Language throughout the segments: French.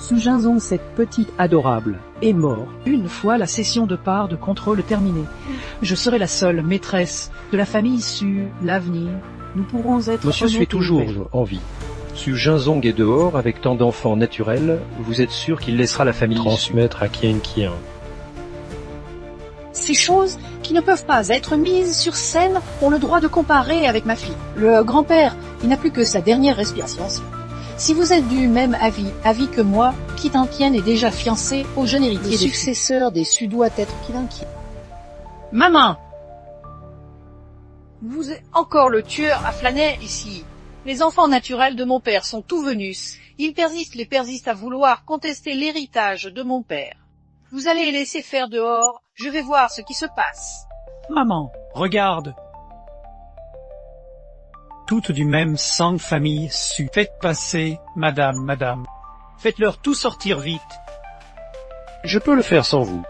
Su Jinzong, cette petite adorable, est mort une fois la session de part de contrôle terminée. Je serai la seule maîtresse de la famille Su. L'avenir, nous pourrons être... Monsieur honnêtes suis et toujours ouverts. en vie. Su Jinzong est dehors avec tant d'enfants naturels, vous êtes sûr qu'il laissera la famille transmettre à Qian Qian. Ces choses qui ne peuvent pas être mises sur scène ont le droit de comparer avec ma fille. Le grand-père, il n'a plus que sa dernière respiration. Si vous êtes du même avis que moi, Qian Qian est déjà fiancé au jeune héritier des successeurs des Su doit être Qian Qian. Maman! Vous êtes encore le tueur à flâner ici. Les enfants naturels de mon père sont tout venus. Ils persistent à vouloir contester l'héritage de mon père. Vous allez les laisser faire dehors, je vais voir ce qui se passe. Maman, regarde. Toutes du même sang de famille Su. Faites passer, madame. Faites-leur tout sortir vite. Je peux le faire sans vous.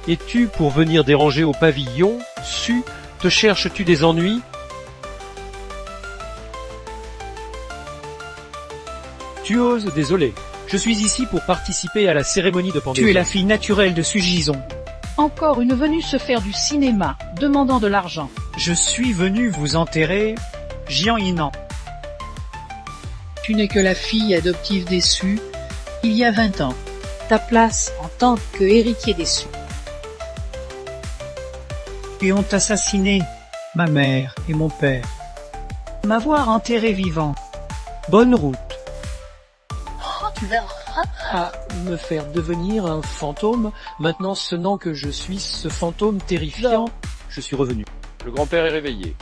Es-tu pour venir déranger au pavillon? Su, te cherches-tu des ennuis? Tu oses, désolé. Je suis ici pour participer à la cérémonie de pendaison. Tu es la fille naturelle de Su Jinzong. Encore une venue se faire du cinéma, demandant de l'argent. Je suis venu vous enterrer, Jian Yinan. Tu n'es que la fille adoptive des Su, il y a 20 ans. Ta place en tant qu'héritier des Su. Ils ont assassiné ma mère et mon père. M'avoir enterré vivant. Bonne route. Tu verras. À me faire devenir un fantôme, maintenant sonnant que je suis ce fantôme terrifiant, je suis revenu. Le grand-père est réveillé.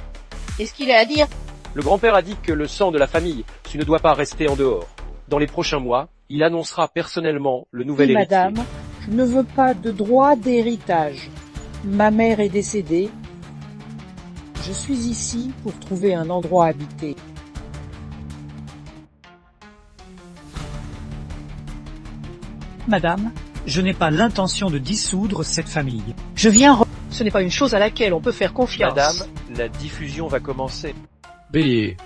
Qu'est-ce qu'il a à dire? Le grand-père a dit que le sang de la famille, tu ne dois pas rester en dehors. Dans les prochains mois, il annoncera personnellement le nouvel héritier. Madame, je ne veux pas de droit d'héritage. Ma mère est décédée. Je suis ici pour trouver un endroit habité. Madame, je n'ai pas l'intention de dissoudre cette famille. Je viens. Ce n'est pas une chose à laquelle on peut faire confiance. Madame, la diffusion va commencer. Bélier.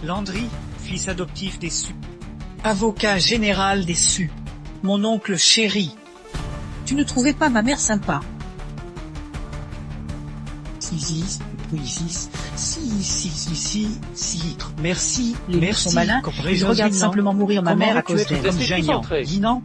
Landry, fils adoptif des Su. Avocat général des Su. Mon oncle chéri. Tu ne trouvais pas ma mère sympa? Si. Merci, Les gens sont malins, ils regardent simplement mourir ma mère à cause d'elle. Comme Jian Yinan.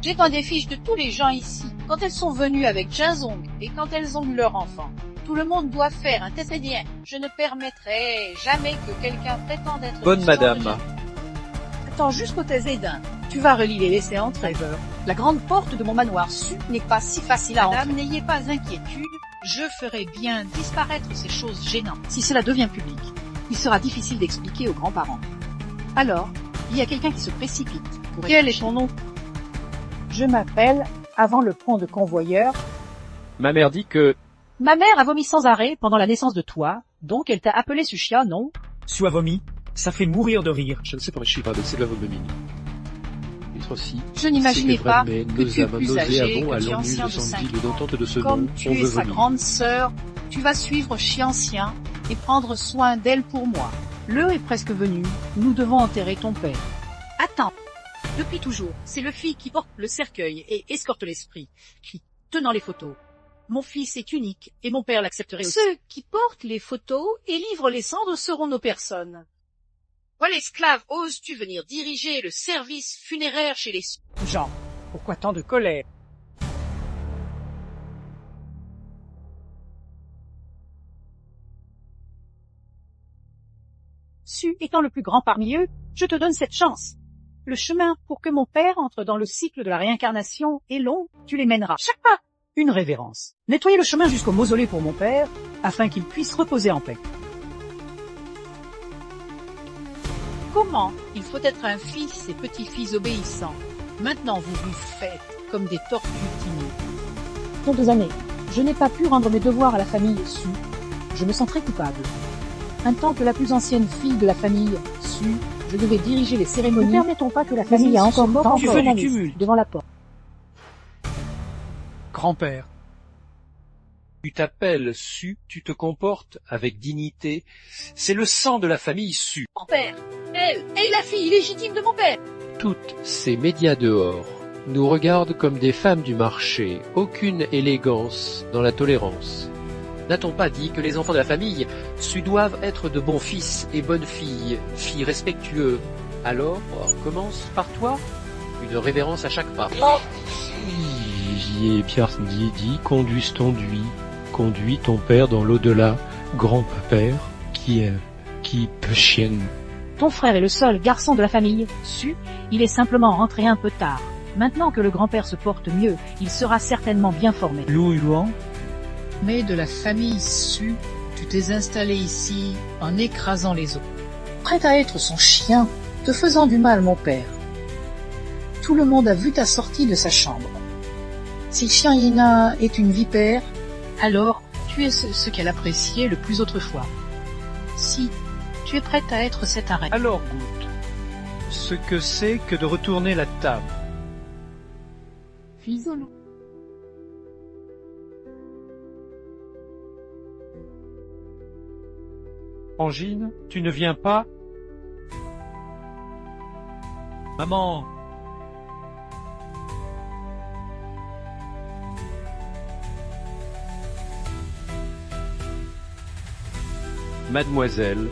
J'ai pas des fiches de tous les gens ici. Quand elles sont venues avec Jinzong et quand elles ont eu leur enfant, tout le monde doit faire un test ADN. Je ne permettrai jamais que quelqu'un prétende être... Bonne madame. Attends jusqu'au test ADN. Tu vas relier les laisser entrer. La grande porte de mon manoir Su n'est pas si facile à entrer. Madame, n'ayez pas inquiétude. Je ferai bien disparaître ces choses gênantes. Si cela devient public, il sera difficile d'expliquer aux grands-parents. Alors, il y a quelqu'un qui se précipite. Quel est ton nom? Je m'appelle, avant le pont de convoyeur, Ma mère dit que... Ma mère a vomi sans arrêt pendant la naissance de toi, donc elle t'a appelé Sushia, non? Su a vomi. Ça fait mourir de rire. Je ne sais pas, je suis pas de c'est la vomine. Aussi, je n'imaginais pas que tu es plus âgé, que tu es ancien ancien de 5 ans. de ce Comme nom, tu es sa grande sœur, tu vas suivre Xianxian et prendre soin d'elle pour moi. L'heure est presque venue, nous devons enterrer ton père. Attends, depuis toujours, c'est le fils qui porte le cercueil et escorte l'esprit, qui, tenant les photos. Mon fils est unique et mon père l'accepterait aussi. Ceux qui portent les photos et livrent les cendres seront nos personnes. Quel esclave oses-tu venir diriger le service funéraire chez les... Jean, pourquoi tant de colère? Su étant le plus grand parmi eux, je te donne cette chance. Le chemin pour que mon père entre dans le cycle de la réincarnation est long, tu les mèneras. Chaque pas, une révérence. Nettoyez le chemin jusqu'au mausolée pour mon père, afin qu'il puisse reposer en paix. Comment il faut être un fils et petit-fils obéissants. Maintenant vous vous faites comme des tortues timées. Tant de années, je n'ai pas pu rendre mes devoirs à la famille Su. Je me sens très coupable. En tant que la plus ancienne fille de la famille, je devais diriger les cérémonies. Ne permettons pas que la famille a encore mort Tu fais du tumulte. devant la porte. Grand-père. Tu t'appelles Su, tu te comportes avec dignité. C'est le sang de la famille Su. Grand-père, elle est la fille illégitime de mon père. Toutes ces médias dehors nous regardent comme des femmes du marché, aucune élégance dans la tolérance. N'a-t-on pas dit que les enfants de la famille Su doivent être de bons fils et bonnes filles, filles respectueux? Alors, commence par toi, une révérence à chaque pas. Pierre dit, conduis ton père dans l'au-delà, grand-père, qui peut chienne. Ton frère est le seul garçon de la famille, il est simplement rentré un peu tard. Maintenant que le grand-père se porte mieux, il sera certainement bien formé. Lou Yuan. Mais de la famille Su, tu t'es installé ici en écrasant les autres. Prête à être son chien, te faisant du mal, mon père. Tout le monde a vu ta sortie de sa chambre. Si Xiang Yina est une vipère, alors tu es ce qu'elle appréciait le plus autrefois. Si tu es prête à être cette arrêt. Alors goûte ce que c'est que de retourner la table. Fisolo. Angine, tu ne viens pas? Maman. Mademoiselle,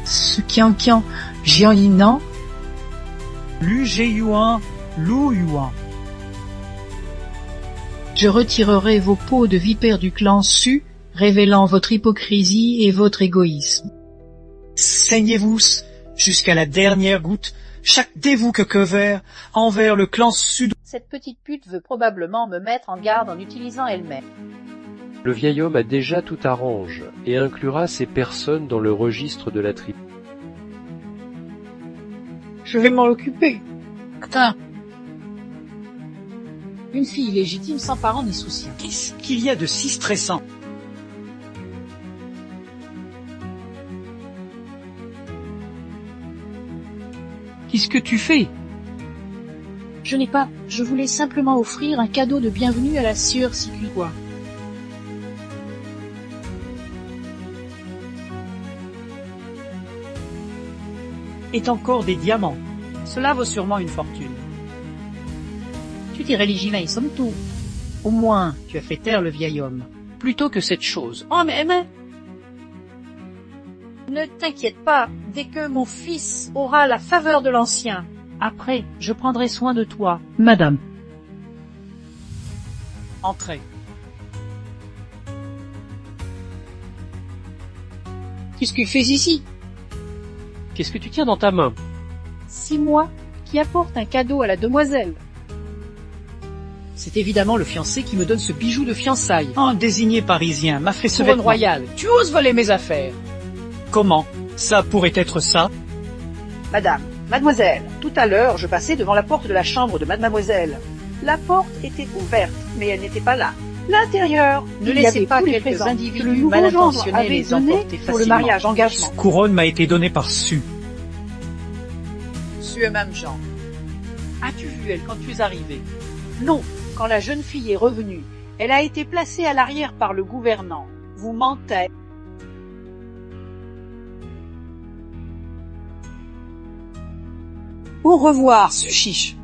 Ce Qian, Jian Yinan, Lu Yuan, Lou Yuan. je retirerai vos peaux de vipères du clan Su, révélant votre hypocrisie et votre égoïsme. Saignez-vous jusqu'à la dernière goutte, chaque dévoué que vert, envers le clan Sud. Cette petite pute veut probablement me mettre en garde en utilisant elle-même. le vieil homme a déjà tout arrange et inclura ces personnes dans le registre de la tribu. Je vais m'en occuper. Attends. Une fille illégitime sans parents ni soucis. Qu'est-ce qu'il y a de si stressant? Qu'est-ce que tu fais? Je n'ai pas, je voulais simplement offrir un cadeau de bienvenue à la sieur Sikui-kwa. Est encore des diamants. Cela vaut sûrement une fortune. Tu t'es religieux, ils sommes tout. Au moins, tu as fait taire le vieil homme. Plutôt que cette chose. Oh mais... Ne t'inquiète pas, dès que mon fils aura la faveur de l'ancien, après, je prendrai soin de toi. Madame, Entrez. qu'est-ce que tu fais ici? Qu'est-ce que tu tiens dans ta main? 6 mois qui apporte un cadeau à la demoiselle. C'est évidemment le fiancé qui me donne ce bijou de fiançailles. Un désigné parisien m'a fait ce Couronne vêtement. royale, tu oses voler mes affaires. Comment? Ça pourrait être ça? Madame, mademoiselle, tout à l'heure, je passais devant la porte de la chambre de mademoiselle. La porte était ouverte, mais elle n'était pas là. L'intérieur, Ne il y laissez avait pas tous les quelques présents que individus le nouveau mal gendre intentionnés avait les donnés emporter pour le facilement. mariage engagement. Couronne m'a été donnée par Su. Monsieur même Jean. As-tu vu elle quand tu es arrivé? Non, quand la jeune fille est revenue, elle a été placée à l'arrière par le gouvernant. Vous mentez. Au revoir, ce chiche.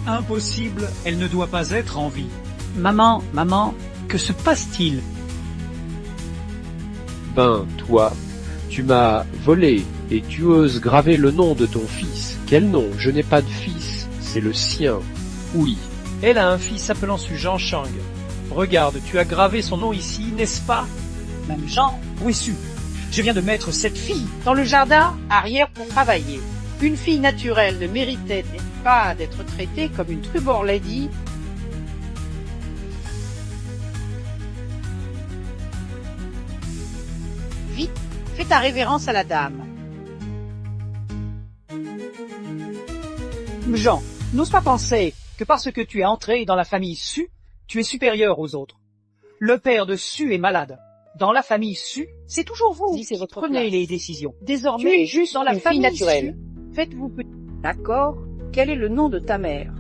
Impossible, elle ne doit pas être en vie. Maman, Que se passe-t-il? Ben, toi, tu m'as volé et tu oses graver le nom de ton fils. Quel nom? Je n'ai pas de fils, c'est le sien. Oui. Elle a un fils appelant Su Jean Shang. Regarde, tu as gravé son nom ici, n'est-ce pas? Même Jean, Oui, Su. Je viens de mettre cette fille. dans le jardin, arrière pour travailler. Une fille naturelle ne méritait pas d'être traitée comme une trubor lady. Vite, fais ta révérence à la dame. Jean, n'ose pas penser que parce que tu es entré dans la famille Su, tu es supérieur aux autres. Le père de Su est malade. Dans la famille Su, c'est toujours vous Si, c'est qui votre prenez place. les décisions. Tu Désormais, es juste dans la une famille fille naturelle. naturelle. Faites-vous petit. D'accord. Quel est le nom de ta mère?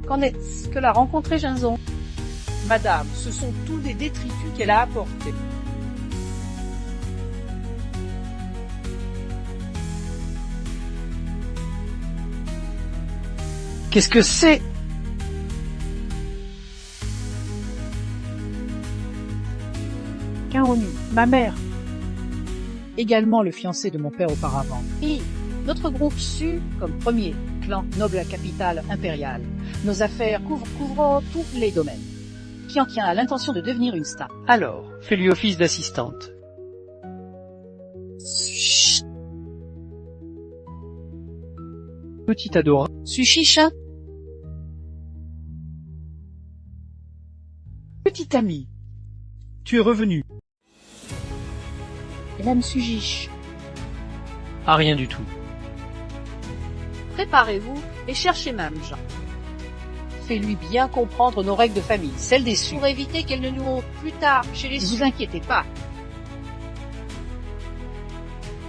Qu'en est-ce que l'a rencontré Ginzon? Madame, ce sont tous des détritus qu'elle a apportés. Qu'est-ce que c'est? Caroline, ma mère. Également le fiancé de mon père auparavant. Et notre groupe Su comme premier clan noble à capitale impériale. Nos affaires couvrent tous les domaines. Qianqian a l'intention de devenir une star. Alors, fais-lui office d'assistante. Petit adorant. Sushisha, Petit ami, tu es revenu. Madame Sujish. Ah, rien du tout. Préparez-vous et cherchez Mamja. Fais-lui bien comprendre nos règles de famille, celles des Su, pour éviter qu'elles ne nous montrent plus tard chez les Su. Ne vous inquiétez pas.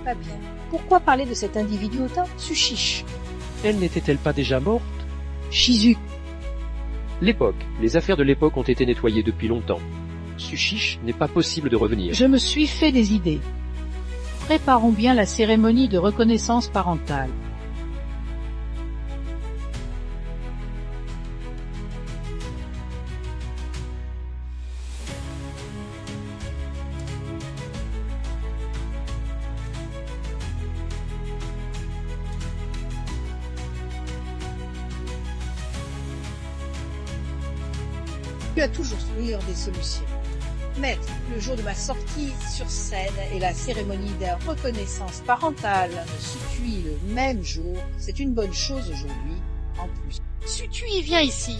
Pas bien. Pourquoi parler de cet individu autant? Sushish. Elle n'était-elle pas déjà morte? Shizu. L'époque. Les affaires de l'époque ont été nettoyées depuis longtemps. Sushish n'est pas possible de revenir. Je me suis fait des idées. Préparons bien la cérémonie de reconnaissance parentale. Tu as toujours sourire des solutions. Maître, le jour de ma sortie sur scène et la cérémonie de reconnaissance parentale ne situent le même jour, c'est une bonne chose aujourd'hui, en plus. Sutui, viens ici.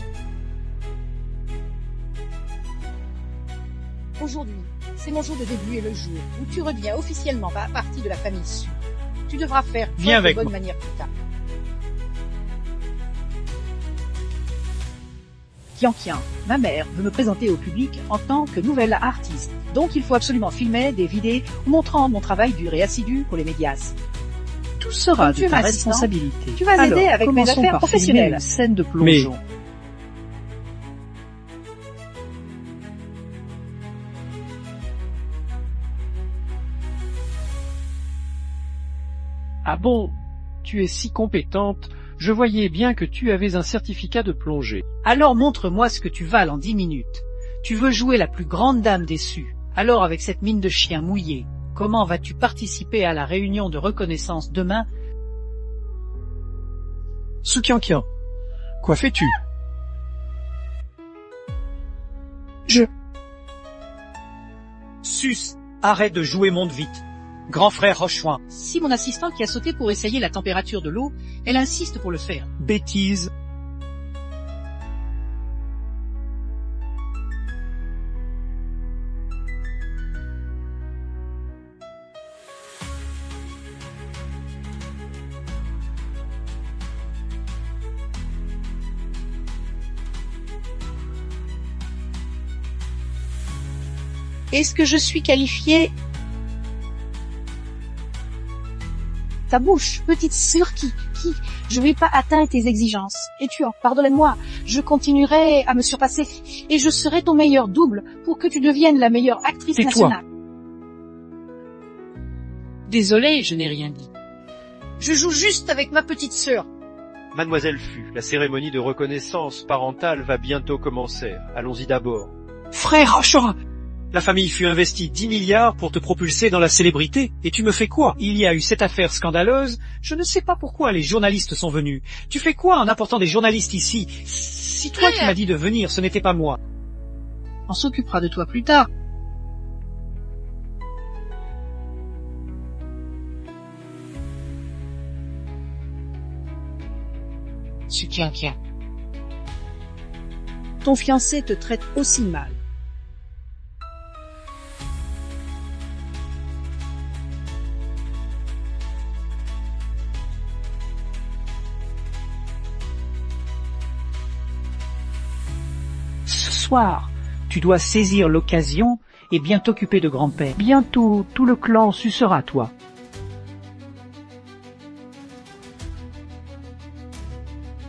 Aujourd'hui, c'est mon jour de début et le jour où tu reviens officiellement partie de la famille Su. Tu devras faire Viens preuve de avec bonne moi. manière plus tard. Qianqian, ma mère veut me présenter au public en tant que nouvelle artiste. Donc il faut absolument filmer des vidéos montrant mon travail dur et assidu pour les médias. Tout sera Comme tu de es ta ma assistante, responsabilité. tu vas Alors, aider avec mes commençons affaires par professionnelles. filmer une scène de plongeon. Ah bon? Tu es si compétente. Je voyais bien que tu avais un certificat de plongée. Alors montre-moi ce que tu vales en 10 minutes. Tu veux jouer la plus grande dame des Su. Alors avec cette mine de chien mouillé, comment vas-tu participer à la réunion de reconnaissance demain? Sukiankian, quoi fais-tu? Sus, arrête de jouer monte vite. Grand frère Rochouin, Si mon assistant qui a sauté pour essayer la température de l'eau, elle insiste pour le faire. bêtise. Est-ce que je suis qualifiée? Ta bouche, petite sœur qui, je vais pas atteindre tes exigences. Et tu en, pardonne-moi, je continuerai à me surpasser et je serai ton meilleur double pour que tu deviennes la meilleure actrice Tais-toi. nationale. Désolé, je n'ai rien dit. Je joue juste avec ma petite sœur. Mademoiselle Fu, la cérémonie de reconnaissance parentale va bientôt commencer. Allons-y d'abord. Frère Rochouin, la famille fut investie 10 milliards pour te propulser dans la célébrité. Et tu me fais quoi? Il y a eu cette affaire scandaleuse. Je ne sais pas pourquoi les journalistes sont venus. Tu fais quoi en apportant des journalistes ici? Si toi qui m'as dit de venir, ce n'était pas moi. On s'occupera de toi plus tard. Sukianqian. Ton fiancé te traite aussi mal. soir. Tu dois saisir l'occasion et bien t'occuper de grand-père. Bientôt, tout le clan sucera toi.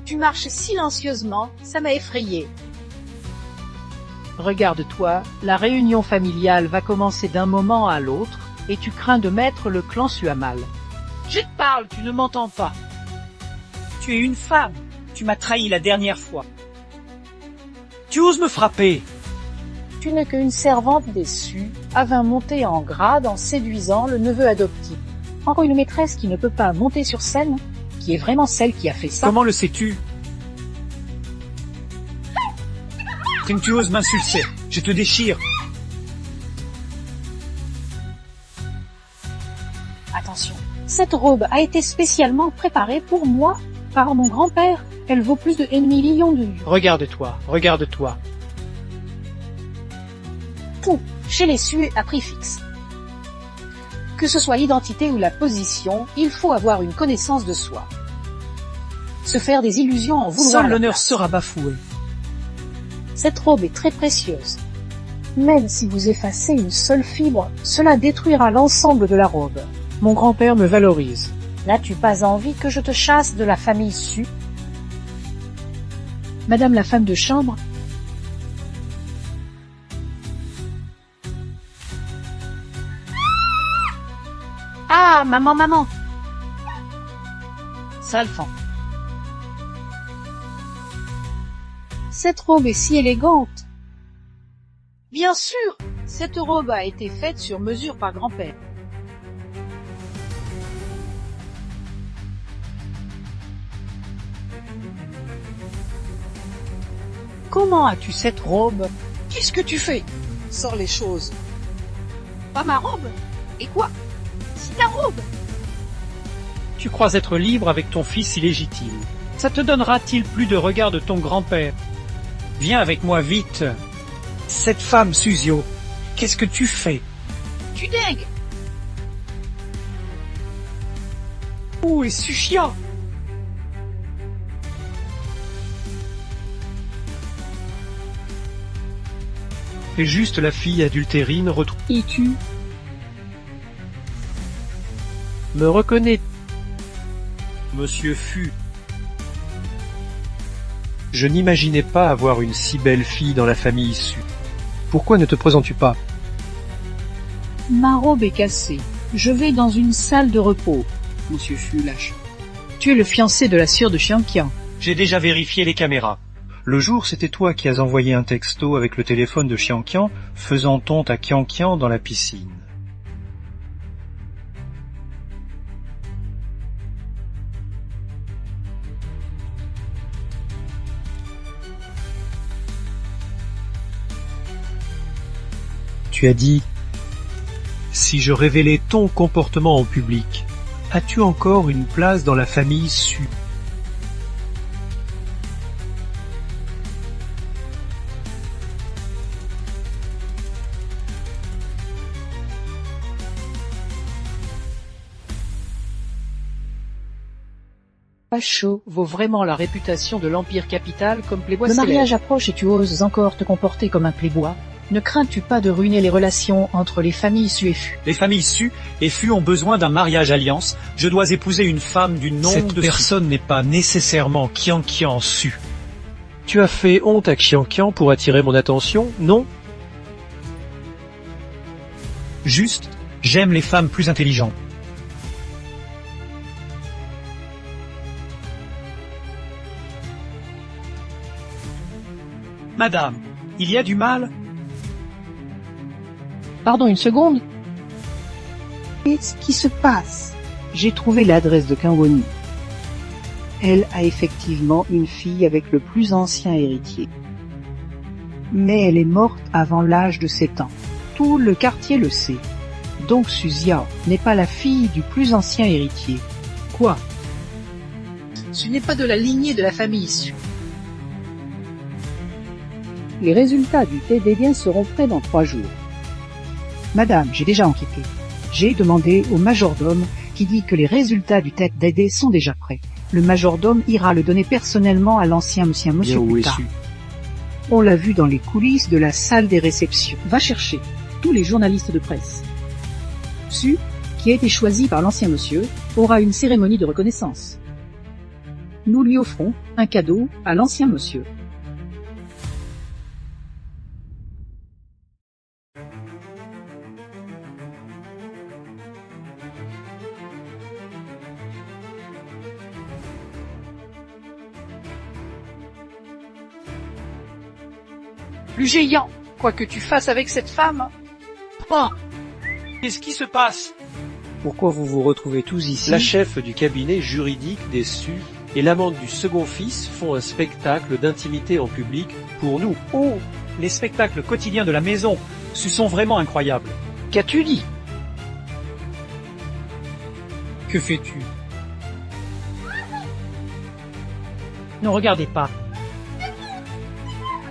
Tu marches silencieusement, ça m'a effrayé. Regarde-toi, la réunion familiale va commencer d'un moment à l'autre et tu crains de mettre le clan su à mal. Je te parle, tu ne m'entends pas. Tu es une femme. Tu m'as trahi la dernière fois. Tu oses me frapper. Tu n'es qu'une servante déçue, avant monter en grade en séduisant le neveu adoptif. Encore une maîtresse qui ne peut pas monter sur scène, qui est vraiment celle qui a fait ça. Comment le sais-tu? Tu oses m'insulter. Je te déchire. Attention, cette robe a été spécialement préparée pour moi par mon grand-père. Elle vaut plus de 1 million de livres. Regarde-toi, regarde-toi. Tout, chez les Sués à prix fixe. Que ce soit l'identité ou la position, il faut avoir une connaissance de soi. Se faire des illusions en vouloir. Seul l'honneur sera bafoué. Cette robe est très précieuse. Même si vous effacez une seule fibre, cela détruira l'ensemble de la robe. Mon grand-père me valorise. N'as-tu pas envie que je te chasse de la famille Su? Madame la femme de chambre, Ah, maman. sale fan. Cette robe est si élégante. Bien sûr, cette robe a été faite sur mesure par grand-père. Comment as-tu cette robe? Qu'est-ce que tu fais? Sors les choses. Pas ma robe. Et quoi? C'est ta robe. Tu crois être libre avec ton fils illégitime. Ça te donnera-t-il plus de regard de ton grand-père? Viens avec moi vite. Cette femme, Susio, qu'est-ce que tu fais? Tu dingues. Où est Suchia? Et juste la fille adultérine retrouve. Et tu? Me reconnais. Monsieur Fu. Je n'imaginais pas avoir une si belle fille dans la famille Su. Pourquoi ne te présentes-tu pas? Ma robe est cassée. Je vais dans une salle de repos. Monsieur Fu lâche. Tu es le fiancé de la sœur de Xianqian. J'ai déjà vérifié les caméras. Le jour, c'était toi qui as envoyé un texto avec le téléphone de Xianqian, faisant honte à Qianqian dans la piscine. Tu as dit « Si je révélais ton comportement en public, as-tu encore une place dans la famille Su ?» Pacho vaut vraiment la réputation de l'Empire capital comme playboy. Le célèbre. mariage approche et tu oses encore te comporter comme un playboy. Ne crains-tu pas de ruiner les relations entre les familles Su et Fu? Les familles Su et Fu ont besoin d'un mariage-alliance. Je dois épouser une femme du nom Cette de personne n'est pas nécessairement Qianqian Su. Tu as fait honte à Qianqian pour attirer mon attention, non? Juste, j'aime les femmes plus intelligentes. Madame, il y a du mal? Pardon une seconde. Qu'est-ce qui se passe? J'ai trouvé l'adresse de Kangwoni. Elle a effectivement une fille avec le plus ancien héritier. Mais elle est morte avant l'âge de 7 ans. Tout le quartier le sait. Donc Suzia n'est pas la fille du plus ancien héritier. Quoi? Ce n'est pas de la lignée de la famille Su. Les résultats du TDD seront prêts dans 3 jours. Madame, j'ai déjà enquêté. J'ai demandé au majordome qui dit que les résultats du TDD sont déjà prêts. Le majordome ira le donner personnellement à l'ancien monsieur Bien, où Puta. es-tu? On l'a vu dans les coulisses de la salle des réceptions. Va chercher tous les journalistes de presse. Su, qui a été choisi par l'ancien monsieur, aura une cérémonie de reconnaissance. Nous lui offrons un cadeau à l'ancien monsieur. Plus géant, quoi que tu fasses avec cette femme. Oh, qu'est-ce qui se passe? Pourquoi vous vous retrouvez tous ici? La chef du cabinet juridique des Su et l'amante du second fils font un spectacle d'intimité en public pour nous. Oh, les spectacles quotidiens de la maison, ce sont vraiment incroyables. Qu'as-tu dit? Que fais-tu? Ne regardez pas.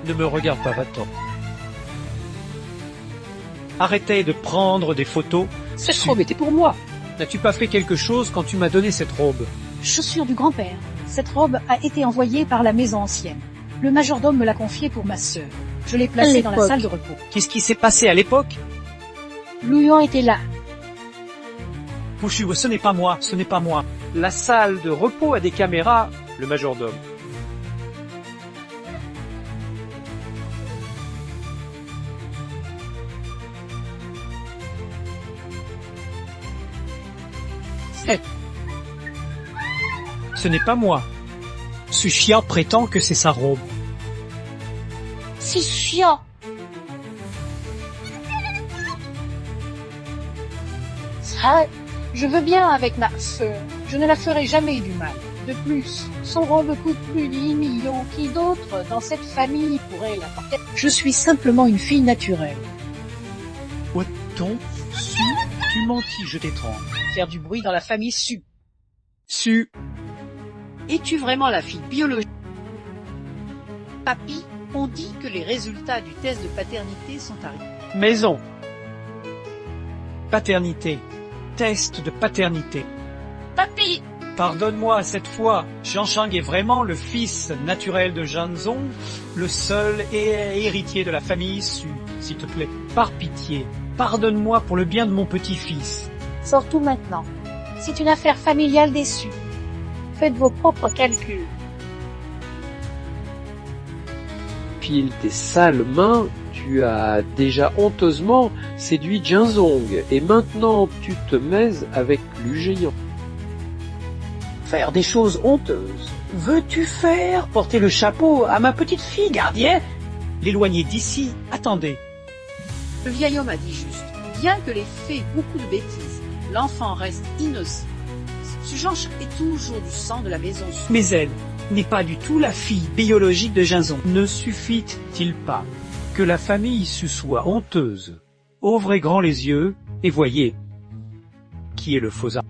Ne me regarde pas, va-t'en. Arrêtez de prendre des photos. Cette robe était pour moi. N'as-tu pas fait quelque chose quand tu m'as donné cette robe? Chaussure du grand-père. Cette robe a été envoyée par la maison ancienne. Le majordome me l'a confiée pour ma sœur. Je l'ai placée dans la salle de repos. Qu'est-ce qui s'est passé à l'époque? Louillon était là. Fouchu, ce n'est pas moi, ce n'est pas moi. La salle de repos a des caméras, le majordome. Ce n'est pas moi. Sushia prétend que c'est sa robe. Si chiant. Ça, je veux bien avec ma sœur. Je ne la ferai jamais du mal. De plus, son robe coûte plus de 10 millions. Qui d'autre dans cette famille pourrait la porter? Je suis simplement une fille naturelle. Ouaton, Su, tu mentis, je t'étrangle. Faire du bruit dans la famille Su. Su, Es-tu vraiment la fille biologique? Papy, on dit que les résultats du test de paternité sont arrivés. maison. Paternité. Test de paternité. Papy! Pardonne-moi cette fois, Jianshang est vraiment le fils naturel de Zhanzong, le seul héritier de la famille Su, s'il te plaît. Par pitié, pardonne-moi pour le bien de mon petit-fils. Sors tout maintenant. C'est une affaire familiale déçue. Faites vos propres calculs. Pile tes sales mains, tu as déjà honteusement séduit Jianzong, et maintenant tu te mets avec Lu Géant. Faire des choses honteuses. Veux-tu faire porter le chapeau à ma petite fille, gardien? L'éloigner d'ici, attendez. Le vieil homme a dit juste. Bien que l'ait fait beaucoup de bêtises, l'enfant reste innocent. Ce Jean est toujours du sang de la maison. Mais elle n'est pas du tout la fille biologique de Jianzong. Ne suffit-il pas que la famille Su soit honteuse? Ouvrez grand les yeux et voyez qui est le faux arbre.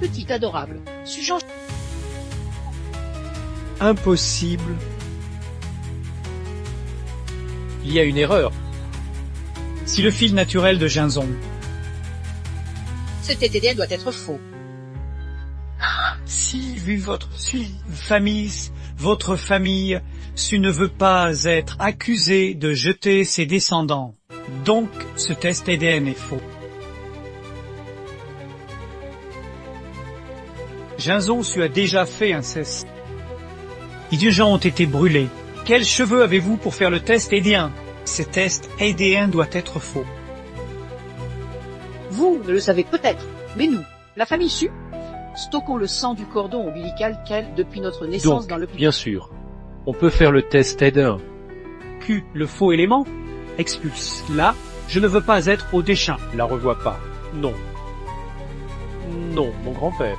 Petit adorable. Ce Jean Impossible. Il y a une erreur. Si le fil naturel de Jianzong. cet TTDN doit être faux. Si, vu votre famille, Su ne veut pas être accusé de jeter ses descendants. Donc, ce test ADN est faux. Jianzong Su a déjà fait un test. Les gens ont été brûlés. Quels cheveux avez-vous pour faire le test ADN? Ce test ADN doit être faux. Vous ne le savez peut-être, mais nous, la famille Su, stockons le sang du cordon ombilical qu'elle depuis notre naissance Donc, dans l'hôpital. bien sûr, on peut faire le test ADN. Q, le faux élément, expulse. Là, je ne veux pas être au déchin. La revois pas. Non. Non, mon grand-père.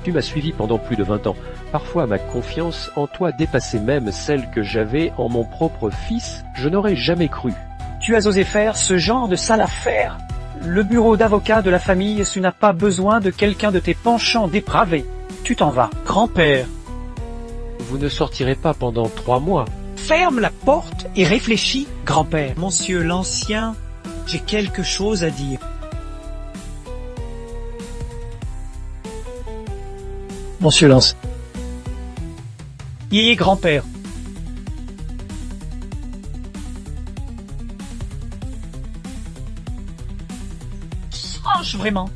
Tu m'as suivi pendant plus de 20 ans. Parfois, ma confiance en toi dépassait même celle que j'avais en mon propre fils. Je n'aurais jamais cru. Tu as osé faire ce genre de sale affaire. Le bureau d'avocat de la famille Su n'a pas besoin de quelqu'un de tes penchants dépravés. Tu t'en vas, grand-père. Vous ne sortirez pas pendant 3 mois. Ferme la porte et réfléchis, grand-père. Monsieur l'Ancien, j'ai quelque chose à dire. Monsieur Lance. Yéyé grand-père. Franche, vraiment.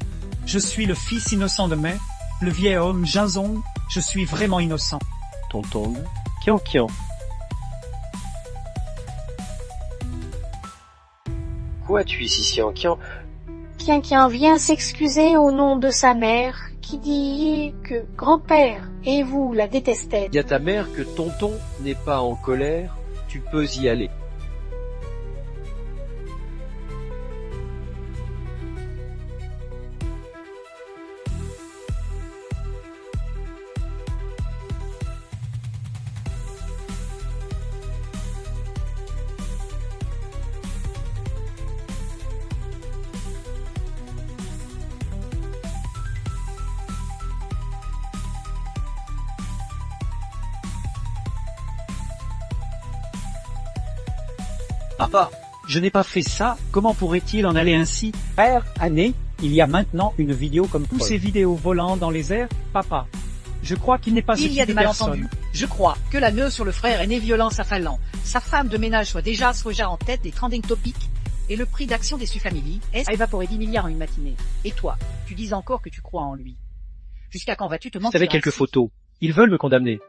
Je suis le fils innocent de mère, le vieil homme Jinzong, je suis vraiment innocent. Tonton, Kian. Quoi tu ici, Kian? Quelqu'un vient s'excuser au nom de sa mère, qui dit que grand-père et vous la détestez. Dis à ta mère que tonton n'est pas en colère, tu peux y aller. Papa, je n'ai pas fait ça, comment pourrait-il en aller ainsi? Frère, Année, il y a maintenant une vidéo comme tous ces vidéos volant dans les airs. Papa, je crois qu'il n'est pas Il y a des malentendus. personne. Je crois que la nœud sur le frère est née violence affalant. Sa femme de ménage soit déjà en tête des trending topics. Et le prix d'action des Family est à évaporer 10 milliards en une matinée. Et toi, tu dis encore que tu crois en lui. Jusqu'à quand vas-tu te mentir Avec quelques ainsi? photos. Ils veulent me condamner.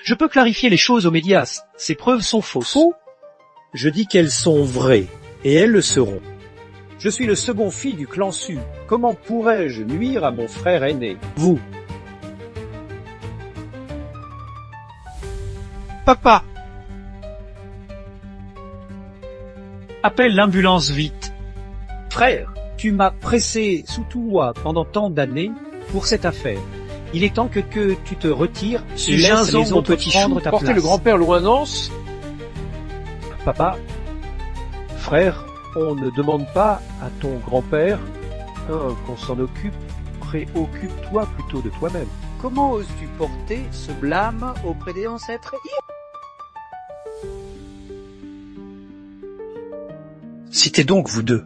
Je peux clarifier les choses aux médias. Ces preuves sont fausses. Faux? Je dis qu'elles sont vraies, et elles le seront. Je suis le second fils du clan Su. Comment pourrais-je nuire à mon frère aîné? Vous. Papa! Appelle l'ambulance vite. Frère, tu m'as pressé sous toi pendant tant d'années pour cette affaire. Il est temps que tu te retires et laisses Jinzong, les mon autres petit prendre chou, ta Porter place. le grand-père loin d'Anse. Papa, frère, on ne demande pas à ton grand-père qu'on s'en occupe. Préoccupe-toi plutôt de toi-même. Comment oses-tu porter ce blâme auprès des ancêtres? Citez donc vous deux.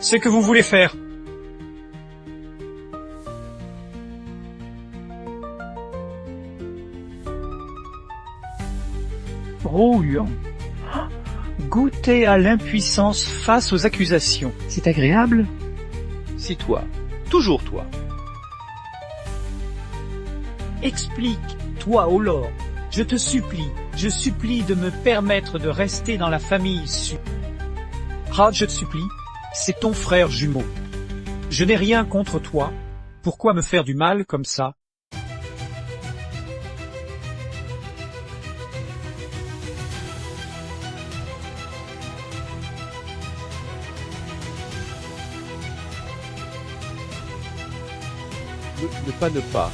Ce que vous voulez faire. Rouillant. Goûter à l'impuissance face aux accusations. C'est agréable? C'est toi. Toujours toi. Explique, toi, Olor. Je te supplie, je supplie de me permettre de rester dans la famille Su. Rad, je te supplie, c'est ton frère jumeau. Je n'ai rien contre toi. Pourquoi me faire du mal comme ça? Ne pas.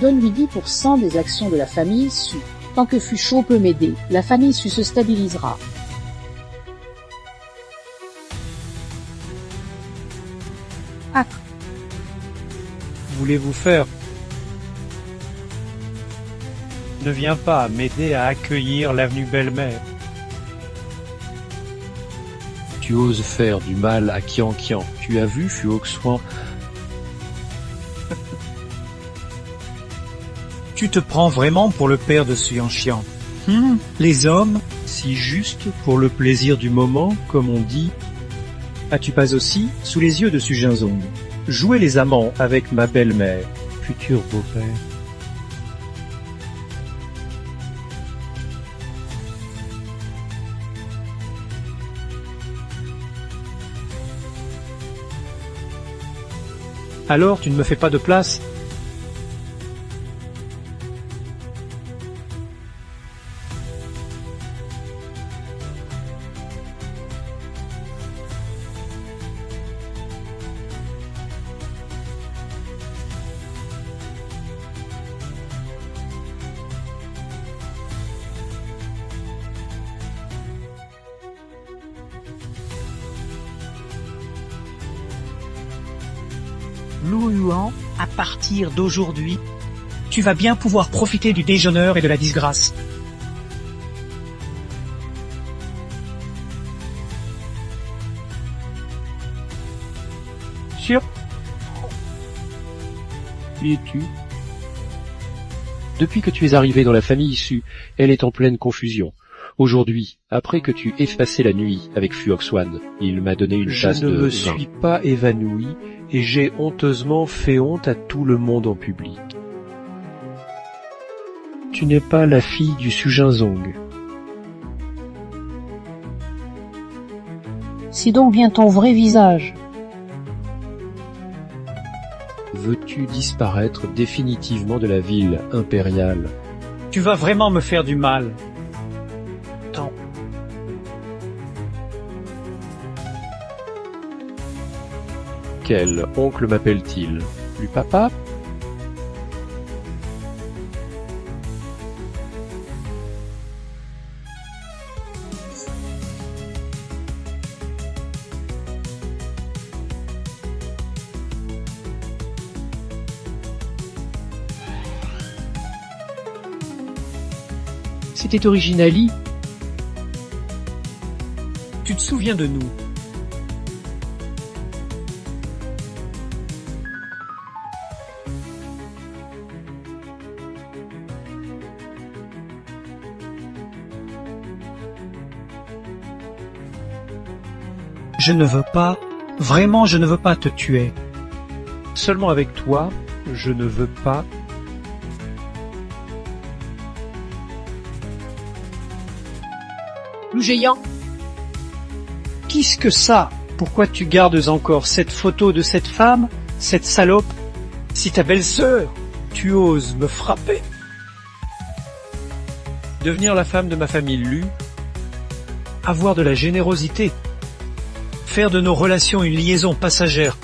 Donne-lui 10% des actions de la famille Su. Tant que Fuchot peut m'aider, la famille Su se stabilisera. Voulez-vous faire? Ne viens pas m'aider à accueillir l'avenue Belle-Mère. Tu oses faire du mal à Kian. Tu as vu Fuoxuan? Tu te prends vraiment pour le père de Suyanchian. Les hommes, si juste pour le plaisir du moment, comme on dit. As-tu pas aussi, sous les yeux de Sujinzong, joué les amants avec ma belle-mère, futur beau-père? Alors tu ne me fais pas de place? Luan, À partir d'aujourd'hui, tu vas bien pouvoir profiter du déshonneur et de la disgrâce. Sûr? Qui es-tu? Depuis que tu es arrivé dans la famille issue, elle est en pleine confusion. Aujourd'hui, après que tu aies passé la nuit avec Fuoxwan, il m'a donné une Je tasse ne de me vin. suis pas évanoui et j'ai honteusement fait honte à tout le monde en public. Tu n'es pas la fille du Sujinzong. C'est donc bien ton vrai visage. Veux-tu disparaître définitivement de la ville impériale? Tu vas vraiment me faire du mal. Tant. Quel oncle m'appelle-t-il? Lui papa? C'était Originali. Tu te souviens de nous. Je ne veux pas, vraiment je ne veux pas te tuer. Seulement avec toi, je ne veux pas. Loup géant, Qu'est-ce que ça? Pourquoi tu gardes encore cette photo de cette femme, cette salope? Si ta belle-sœur, tu oses me frapper. Devenir la femme de ma famille Lu, Avoir de la générosité. Faire de nos relations une liaison passagère.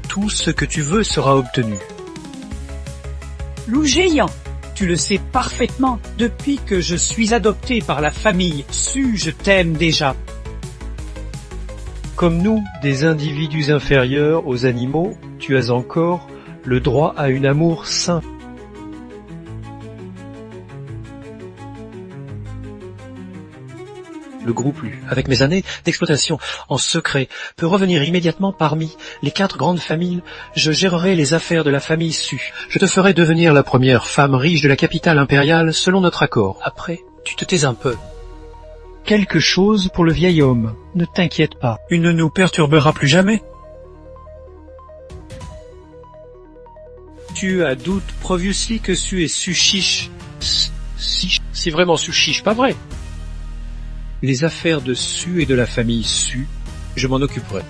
Tout ce que tu veux sera obtenu. loup géant, Tu le sais parfaitement, depuis que je suis adopté par la famille Su, je t'aime déjà. comme nous, des individus inférieurs aux animaux, tu as encore le droit à un amour sain. Le groupe Lu, avec mes années d'exploitation en secret, peut revenir immédiatement parmi les 4 grandes familles. Je gérerai les affaires de la famille Su. Je te ferai devenir la première femme riche de la capitale impériale selon notre accord. Après, tu te tais un peu. Quelque chose pour le vieil homme. Ne t'inquiète pas. Il ne nous perturbera plus jamais. Tu as doute previously que Su est Su chiche. Si vraiment Su chiche, pas vrai. Les affaires de Su et de la famille Su, je m'en occuperai.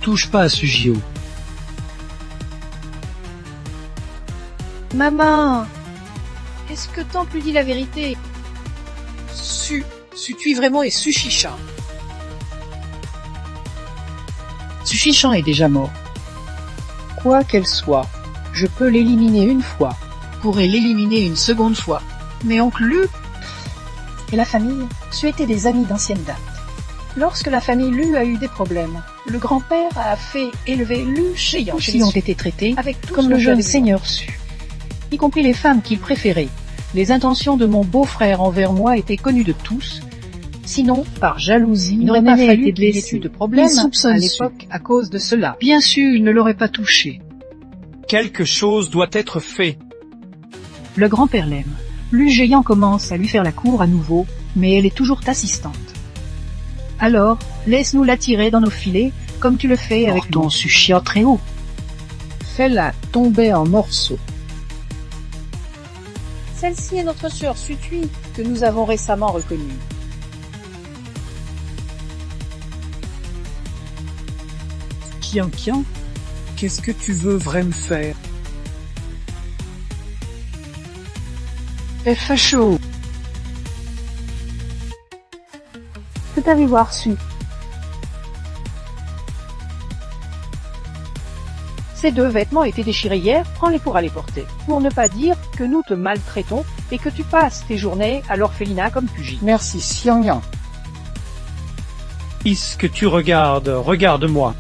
Touche pas à Sugio. Maman, est-ce que Temple lui dit la vérité? Su-tui vraiment et Su-chichan. Suchichan est déjà mort. Quoi qu'elle soit, je peux l'éliminer une fois. Pourrait l'éliminer une seconde fois. Mais oncle Lu, Et la famille, Su étaient des amis d'ancienne date. Lorsque la famille Lu a eu des problèmes, le grand-père a fait élever Lu géant. Tous ont été traités avec tout comme ce le que jeune j'avais seigneur Su, y compris les femmes qu'il préférait. Les intentions de mon beau-frère envers moi étaient connues de tous. Sinon, par jalousie, il n'aurait pas fallu qu'il ait eu de problème à l'époque à cause de cela. Bien sûr, il ne l'aurait pas touché. Quelque chose doit être fait. Le grand-père l'aime. Lu géant commence à lui faire la cour à nouveau, mais elle est toujours assistante. Alors, laisse-nous l'attirer dans nos filets, comme tu le fais avec ton Suchia très haut. Fais-la tomber en morceaux. Celle-ci est notre sœur Sutui, que nous avons récemment reconnue. Kian, qu'est-ce que tu veux vraiment faire? Elle fait chaud. Que t'avais voir Su? Ces 2 vêtements étaient déchirés hier, prends-les pour aller porter. Pour ne pas dire que nous te maltraitons et que tu passes tes journées à l'orphelinat comme pugile. Merci, Xiangyang. Puisque tu regardes, regarde-moi.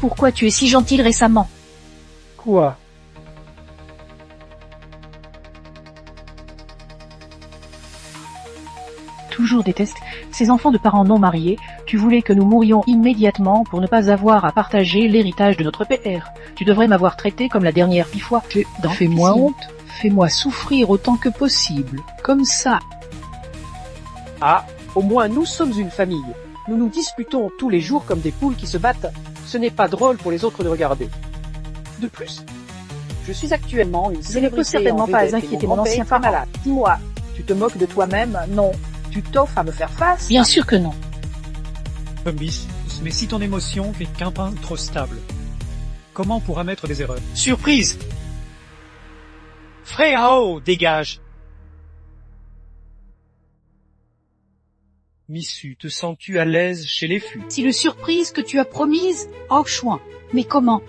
Pourquoi tu es si gentil récemment? Quoi? Toujours déteste ces enfants de parents non mariés. Tu voulais que nous mourions immédiatement pour ne pas avoir à partager l'héritage de notre père. Tu devrais m'avoir traité comme la dernière fois. Fais-moi honte, fais-moi souffrir autant que possible. Comme ça. Ah, au moins nous sommes une famille. Nous nous disputons tous les jours comme des poules qui se battent. Ce n'est pas drôle pour les autres de regarder. De plus, je suis actuellement une Je ne célébrité. peux certainement en pas vedette et inquiéter mon mon ancien grand-père est parent. malade. Dis-moi, tu te moques de toi-même? Non. Tu t'offres à me faire face? Bien sûr que non. Miss, mais si ton émotion fait qu'un pain trop stable, comment on pourra mettre des erreurs? Surprise! Frère Hao, dégage! Missu, te sens-tu à l'aise chez les fûts? Si le surprise que tu as promise, oh chouin. Mais comment?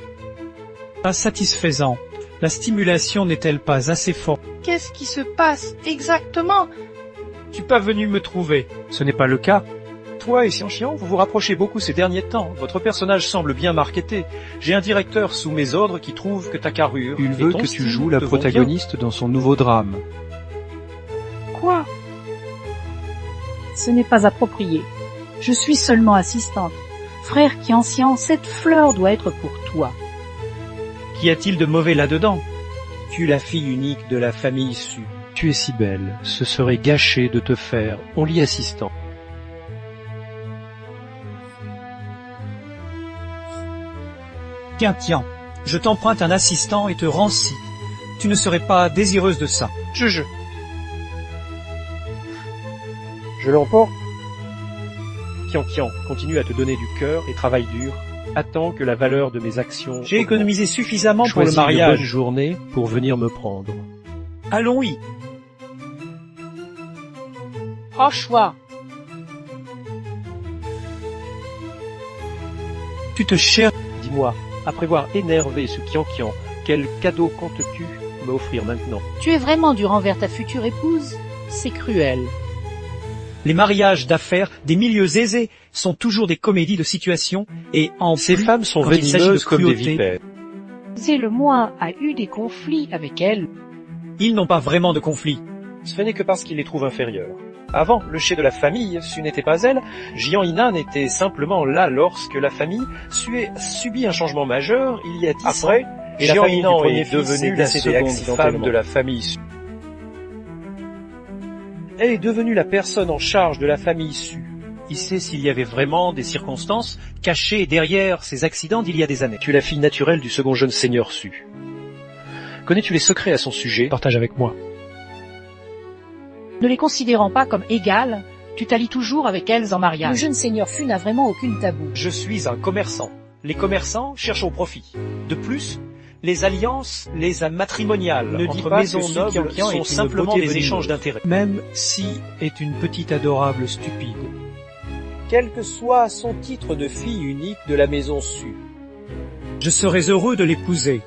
Pas satisfaisant. La stimulation n'est-elle pas assez forte? Qu'est-ce qui se passe exactement? Tu pas venu me trouver. Ce n'est pas le cas. Toi et Xianxian, vous vous rapprochez beaucoup ces derniers temps. Votre personnage semble bien marketé. J'ai un directeur sous mes ordres qui trouve que ta carrure Il et veut ton que tu style joues la te vont bien. protagoniste dans son nouveau drame. Quoi? Ce n'est pas approprié. Je suis seulement assistante. Frère Qianxian, cette fleur doit être pour toi. Qu'y a-t-il de mauvais là-dedans? Tu es la fille unique de la famille Su. Tu es si belle, ce serait gâché de te faire. On lit assistant. Tiens, je t'emprunte un assistant et te rancis. Tu ne serais pas désireuse de ça. Je l'emporte. Qian, continue à te donner du cœur et travaille dur. Attends que la valeur de mes actions... J'ai économisé suffisamment pour le Choisis une bonne mariage. journée pour venir me prendre. Allons-y. Oh chouin. Tu te cherches. Dis-moi, après avoir énervé ce Qian, quel cadeau comptes-tu m'offrir maintenant? Tu es vraiment dur envers ta future épouse? C'est cruel. Les mariages d'affaires des milieux aisés sont toujours des comédies de situation et en Ces plus, femmes sont quand il s'agit de venimeuses comme des cruauté, vipères. C'est le moins a eu des conflits avec elle. ils n'ont pas vraiment de conflit. Ce n'est que parce qu'il les trouve inférieures. Avant, le chef de la famille, Su n'était pas elle, Jian Yinan était simplement là lorsque la famille Su subit un changement majeur il y a 10 ans. Après, Et la Jian famille du Yinan premier est fils devenue est la décédée seconde accidentellement. femme de la famille Su. Elle est devenue la personne en charge de la famille Su. Il sait s'il y avait vraiment des circonstances cachées derrière ces accidents d'il y a des années. Tu es la fille naturelle du second jeune seigneur Su. Connais-tu les secrets à son sujet? Partage avec moi. Ne les considérant pas comme égales, tu t'allies toujours avec elles en mariage. Le jeune seigneur Fu n'a vraiment aucune tabou. Je suis un commerçant. Les commerçants cherchent au profit. De plus, les alliances, les matrimoniales Ne dis entre pas maisons que Su nobles Qianqian est sont une simplement beauté des venimeuse. échanges d'intérêts. Même si est une petite adorable stupide. Quel que soit son titre de fille unique de la maison Su. Je serais heureux de l'épouser.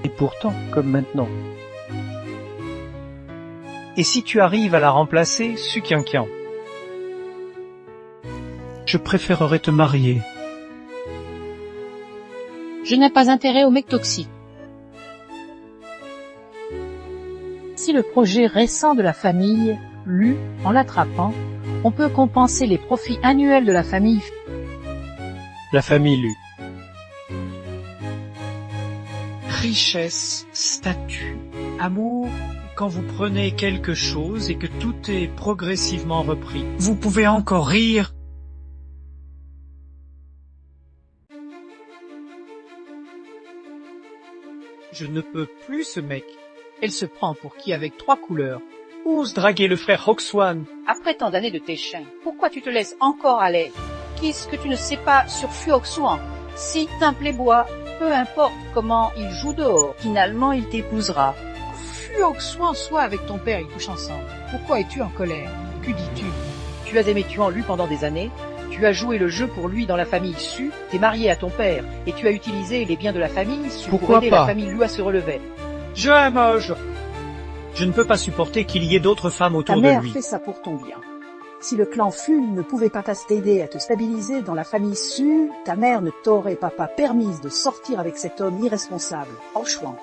Et pourtant, comme maintenant. Et si tu arrives à la remplacer, Su Qianqian? Je préférerais te marier. Je n'ai pas intérêt aux mecs toxiques. Si le projet récent de la famille, Lu, en l'attrapant, on peut compenser les profits annuels de la famille. La famille Lu. Richesse, statut, amour, quand vous prenez quelque chose et que tout est progressivement repris. Vous pouvez encore rire. Je ne peux plus ce mec. Elle se prend pour qui avec 3 couleurs. Ose draguer le frère Hoxwan. Après tant d'années de téchin, pourquoi tu te laisses encore aller? Qu'est-ce que tu ne sais pas sur Fuoxuan? Si t'es un playboy, peu importe comment il joue dehors, finalement il t'épousera. Fuoxuan soit avec ton père, ils couchent ensemble. Pourquoi es-tu en colère? Que dis-tu? Tu as aimé Tuan Lu pendant des années, tu as joué le jeu pour lui dans la famille Su, t'es marié à ton père, et tu as utilisé les biens de la famille Su pour Pourquoi aider pas? la famille Lu à se relever. Je ne peux pas supporter qu'il y ait d'autres femmes Ta autour de mère lui. fait ça pour ton bien. Si le clan Fu ne pouvait pas t'aider à te stabiliser dans la famille Su, ta mère ne t'aurait pas permise de sortir avec cet homme irresponsable, Chouan.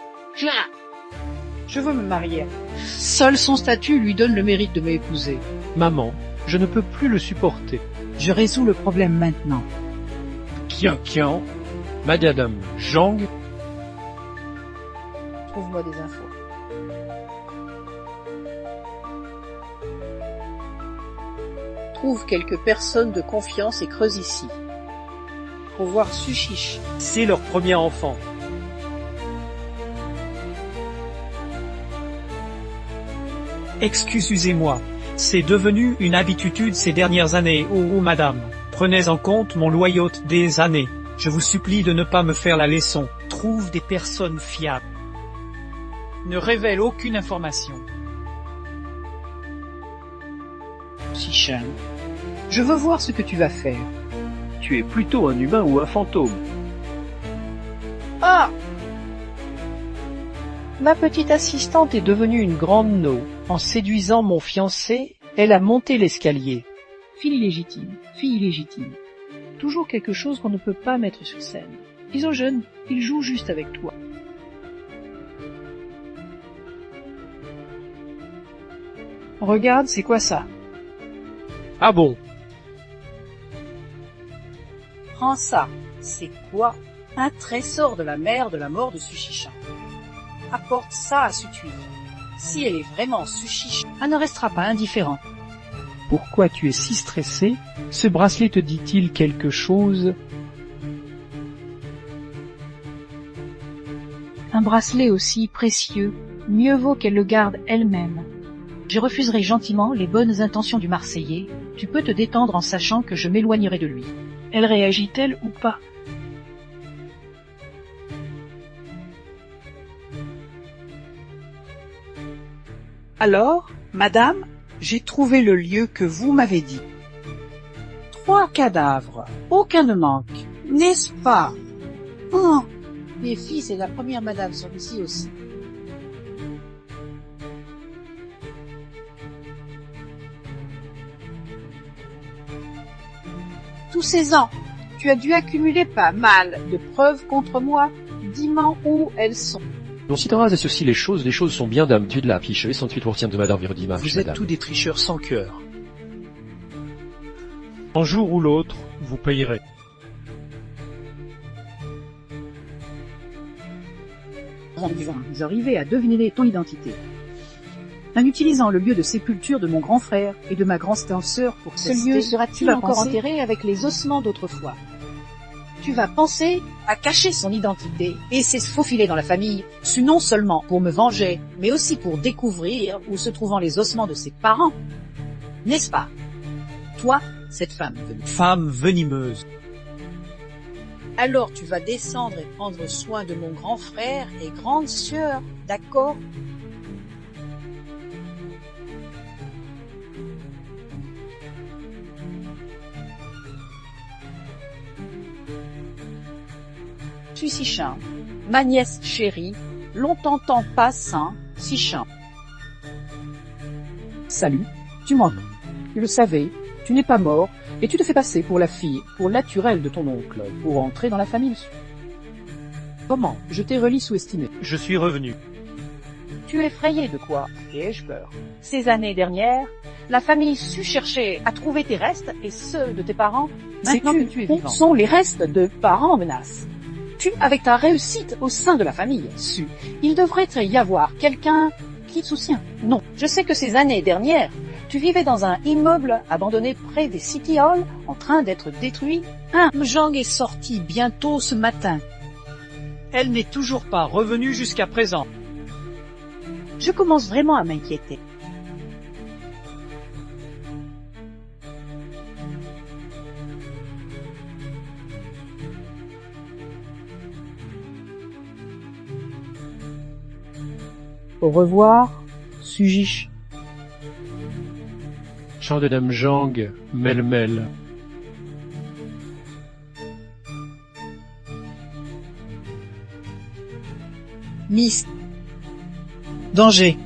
Je veux me marier. Seul son statut lui donne le mérite de m'épouser. Maman, je ne peux plus le supporter. Je résous le problème maintenant. Kian, Madame Zhang, Trouve-moi des infos. Trouve quelques personnes de confiance et creuse ici. Pour voir Sushish. C'est leur premier enfant. Excusez-moi, c'est devenu une habitude ces dernières années, oh madame. Prenez en compte mon loyauté des années. Je vous supplie de ne pas me faire la leçon. Trouve des personnes fiables. Ne révèle aucune information. Sishan. Je veux voir ce que tu vas faire. tu es plutôt un humain ou un fantôme. Ah! Ma petite assistante est devenue une grande no. En séduisant mon fiancé, elle a monté l'escalier. Fille illégitime, fille illégitime. Toujours quelque chose qu'on ne peut pas mettre sur scène. Ils sont jeunes, ils jouent juste avec toi. Regarde, c'est quoi ça? Ah bon? Prends ça. C'est quoi? Un trésor de la mère de la mort de Sushisha. Apporte ça à Sutui. Si elle est vraiment Sushisha, Elle ne restera pas indifférent. Pourquoi tu es si stressé? Ce bracelet te dit-il quelque chose? Un bracelet aussi précieux, mieux vaut qu'elle le garde elle-même. Je refuserai gentiment les bonnes intentions du Marseillais. Tu peux te détendre en sachant que je m'éloignerai de lui. Elle réagit-elle ou pas? alors, madame, j'ai trouvé le lieu que vous m'avez dit. 3 cadavres, aucun ne manque, n'est-ce pas? Oh, mes fils et la première madame sont ici aussi. Tous ces ans, tu as dû accumuler pas mal de preuves contre moi. Dis-moi où elles sont. On citera à ceci les choses sont bien d'habitude là, puis je ensuite pour de madame Virodima. Vous êtes tous des tricheurs sans cœur. Un jour ou l'autre, vous payerez. Vous arrivez à deviner ton identité. En utilisant le lieu de sépulture de mon grand frère et de ma grande sœur pour ce lieu sera-t-il encore enterré avec les ossements d'autrefois? Tu vas penser à cacher son identité et se faufiler dans la famille, non seulement pour me venger, mais aussi pour découvrir où se trouvent les ossements de ses parents. N'est-ce pas? Toi, cette femme venue. Femme venimeuse. Alors tu vas descendre et prendre soin de mon grand frère et grande sœur, d'accord? Sishan, ma nièce chérie, longtemps passe, Sishan. Salut, tu m'entends. Tu le savais, tu n'es pas mort, et tu te fais passer pour la fille, pour naturelle de ton oncle, pour entrer dans la famille. Comment? Je t'ai relié sous-estimé. Je suis revenu. Tu es effrayé de quoi? Ai-je peur? Ces années dernières, la famille sut chercher à trouver tes restes et ceux de tes parents. Maintenant que tu es vivant, sont les restes de parents en menace. Tu, avec ta réussite au sein de la famille, il devrait y avoir quelqu'un qui te soutient. Non, je sais que ces années dernières, tu vivais dans un immeuble abandonné près des City Hall, en train d'être détruit. Zhang est sorti bientôt ce matin. Elle n'est toujours pas revenue jusqu'à présent. Je commence vraiment à m'inquiéter. Au revoir, Sujish. Chant de Dame Zhang, Mel. Miss. Danger.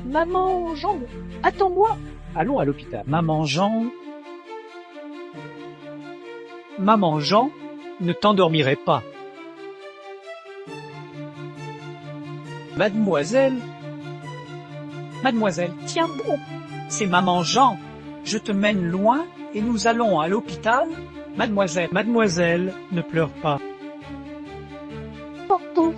Maman, Jean, attends-moi. Allons à l'hôpital. Maman Jean ne t'endormirait pas. Mademoiselle, Tiens bon. c'est maman Jean. Je te mène loin et nous allons à l'hôpital. Mademoiselle, ne pleure pas. Pardon.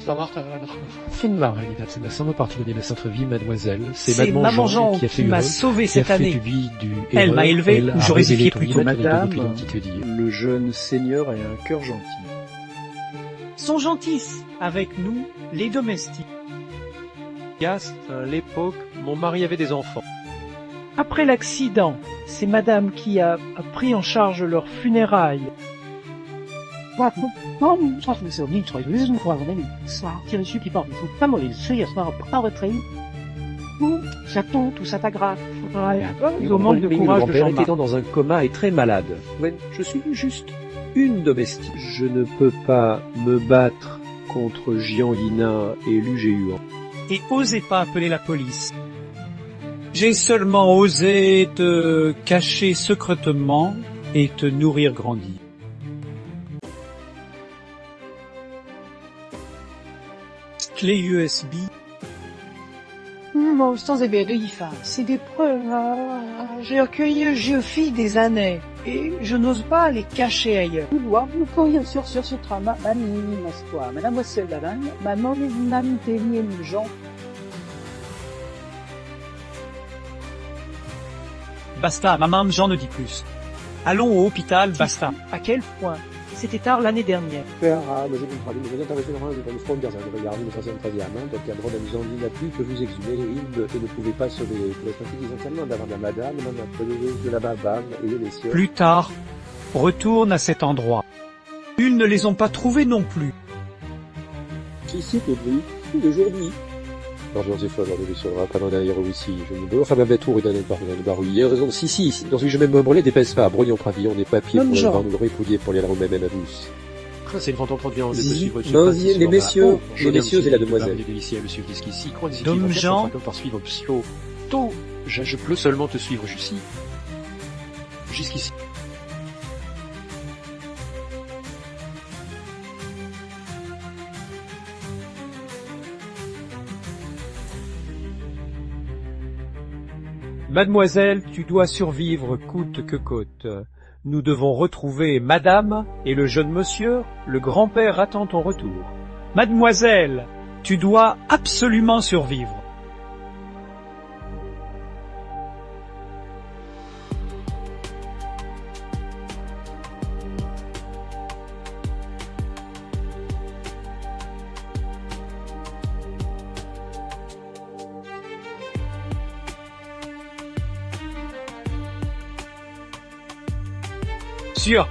Finnmar, c'est la sombre partie de la centre-ville, mademoiselle. C'est maman Jean qui a fait qui m'a une sauvé cette année. Du Elle m'a élevé, ou j'aurais élevé plutôt. Madame, le jeune seigneur a un cœur gentil. Sont gentils avec nous, les domestiques. À l'époque, mon mari avait des enfants. Après l'accident, c'est madame qui a pris en charge leurs funérailles. J'attends, tout ça t'aggrave. Au manque de courage de grand-père Jean-Marc. était dans un coma et très malade. Ouais, je suis juste une domestique. Je ne peux pas me battre contre Gianguina et Lugéhuan. Et osez pas appeler la police. J'ai seulement osé te cacher secrètement et te nourrir grandir. Clé USB. Bon, sans ébérir, c'est des preuves. J'ai accueilli une géophile des années et je n'ose pas les cacher ailleurs. Nous pourrions sur ce trama, mademoiselle Lalagne, maman, madame, Jean. Basta, maman Jean ne dit plus. Allons au hôpital, basta. À quel point? C'était tard l'année dernière. Nous avons amusant n'a plus que vous exhumer les rives et ne pouvez pas sauver les essentiellement d'avoir la madame, de la babam et les messieurs. Plus tard, retourne à cet endroit. Ils ne les ont pas trouvés non plus. Ici, aujourd'hui. Alors, je sais pas, sur la panneau derrière ici. Je me enfin, ma tour est dans le barouille. Il y a raison. Si. Dans ce que je me brûler, dépêche pas. Brognon, pavillon, des papiers pour le vent, nous le répouiller pour les larmes même à douce. C'est une fantôme bien de suivre. Non, les messieurs et la demoiselle. Monsieur jusqu'ici. Dom Jean. Par suivre psycho. Tôt. Je peux seulement te suivre jusqu'ici. Jusqu'ici. Mademoiselle, tu dois survivre coûte que coûte. Nous devons retrouver madame et le jeune monsieur. Le grand-père attend ton retour. Mademoiselle, tu dois absolument survivre. Sûr.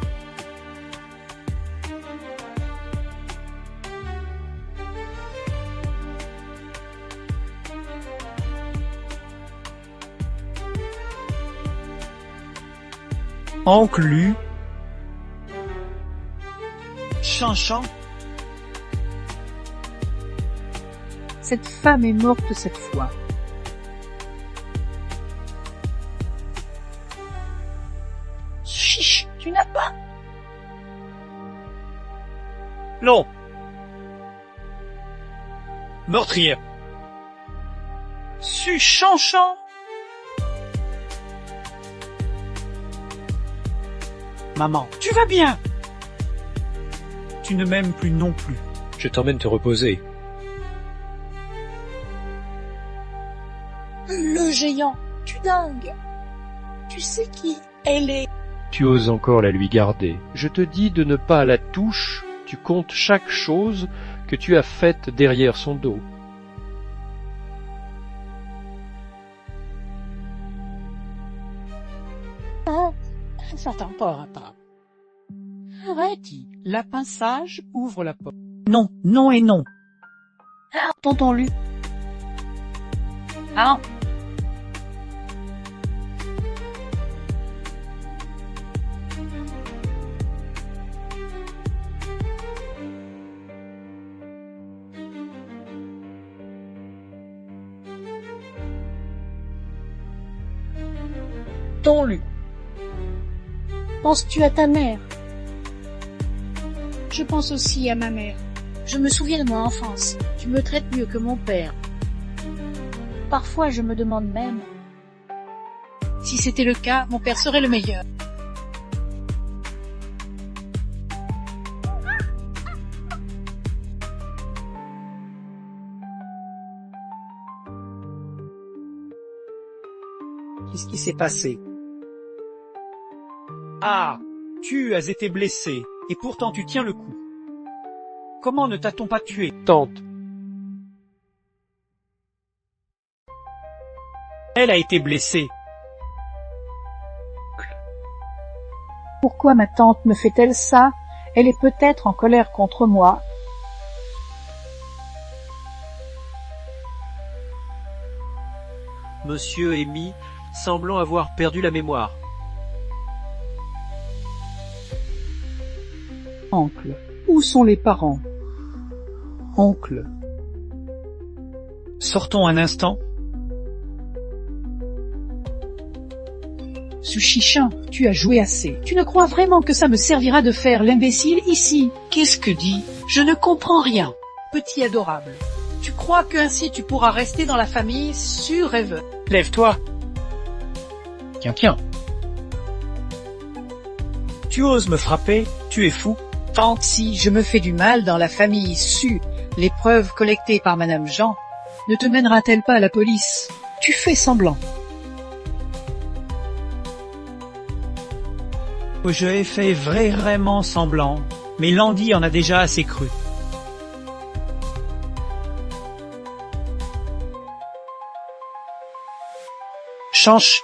Oncle Lu. Chanchan. Cette femme est morte cette fois. Chiche, tu n'as pas. Non. Meurtrière. Su Chanchan. Maman, tu vas bien? Tu ne m'aimes plus non plus. Je t'emmène te reposer. Le géant, tu dingue. Tu sais qui elle est? Tu oses encore la lui garder. Je te dis de ne pas la toucher. Tu comptes chaque chose que tu as faite derrière son dos. Ça t'emporte pas. Arrête. Lapin sage ouvre la porte. Non, non et non. Entendons-lui. Ah. t'ont lu. Penses-tu à ta mère? Je pense aussi à ma mère. Je me souviens de mon enfance. Tu me traites mieux que mon père. Parfois je me demande même. Si c'était le cas, mon père serait le meilleur. Qu'est-ce qui s'est passé? Ah, tu as été blessé, et pourtant tu tiens le coup. Comment ne t'a-t-on pas tué? Tante, Elle a été blessée. Pourquoi ma tante me fait-elle ça? Elle est peut-être en colère contre moi. Monsieur Amy, semblant avoir perdu la mémoire. Oncle, où sont les parents? Oncle, Sortons un instant. Suchichin, tu as joué assez. Tu ne crois vraiment que ça me servira de faire l'imbécile ici? Qu'est-ce que dit? Je ne comprends rien. Petit adorable, tu crois que ainsi tu pourras rester dans la famille sûr et veuf? Lève-toi. Tiens. Tu oses me frapper? Tu es fou. Tante, si je me fais du mal dans la famille Su, les preuves collectées par Madame Jean, Ne te mènera-t-elle pas à la police? Tu fais semblant. Je ai fait vraiment semblant, mais Landy en a déjà assez cru. Change.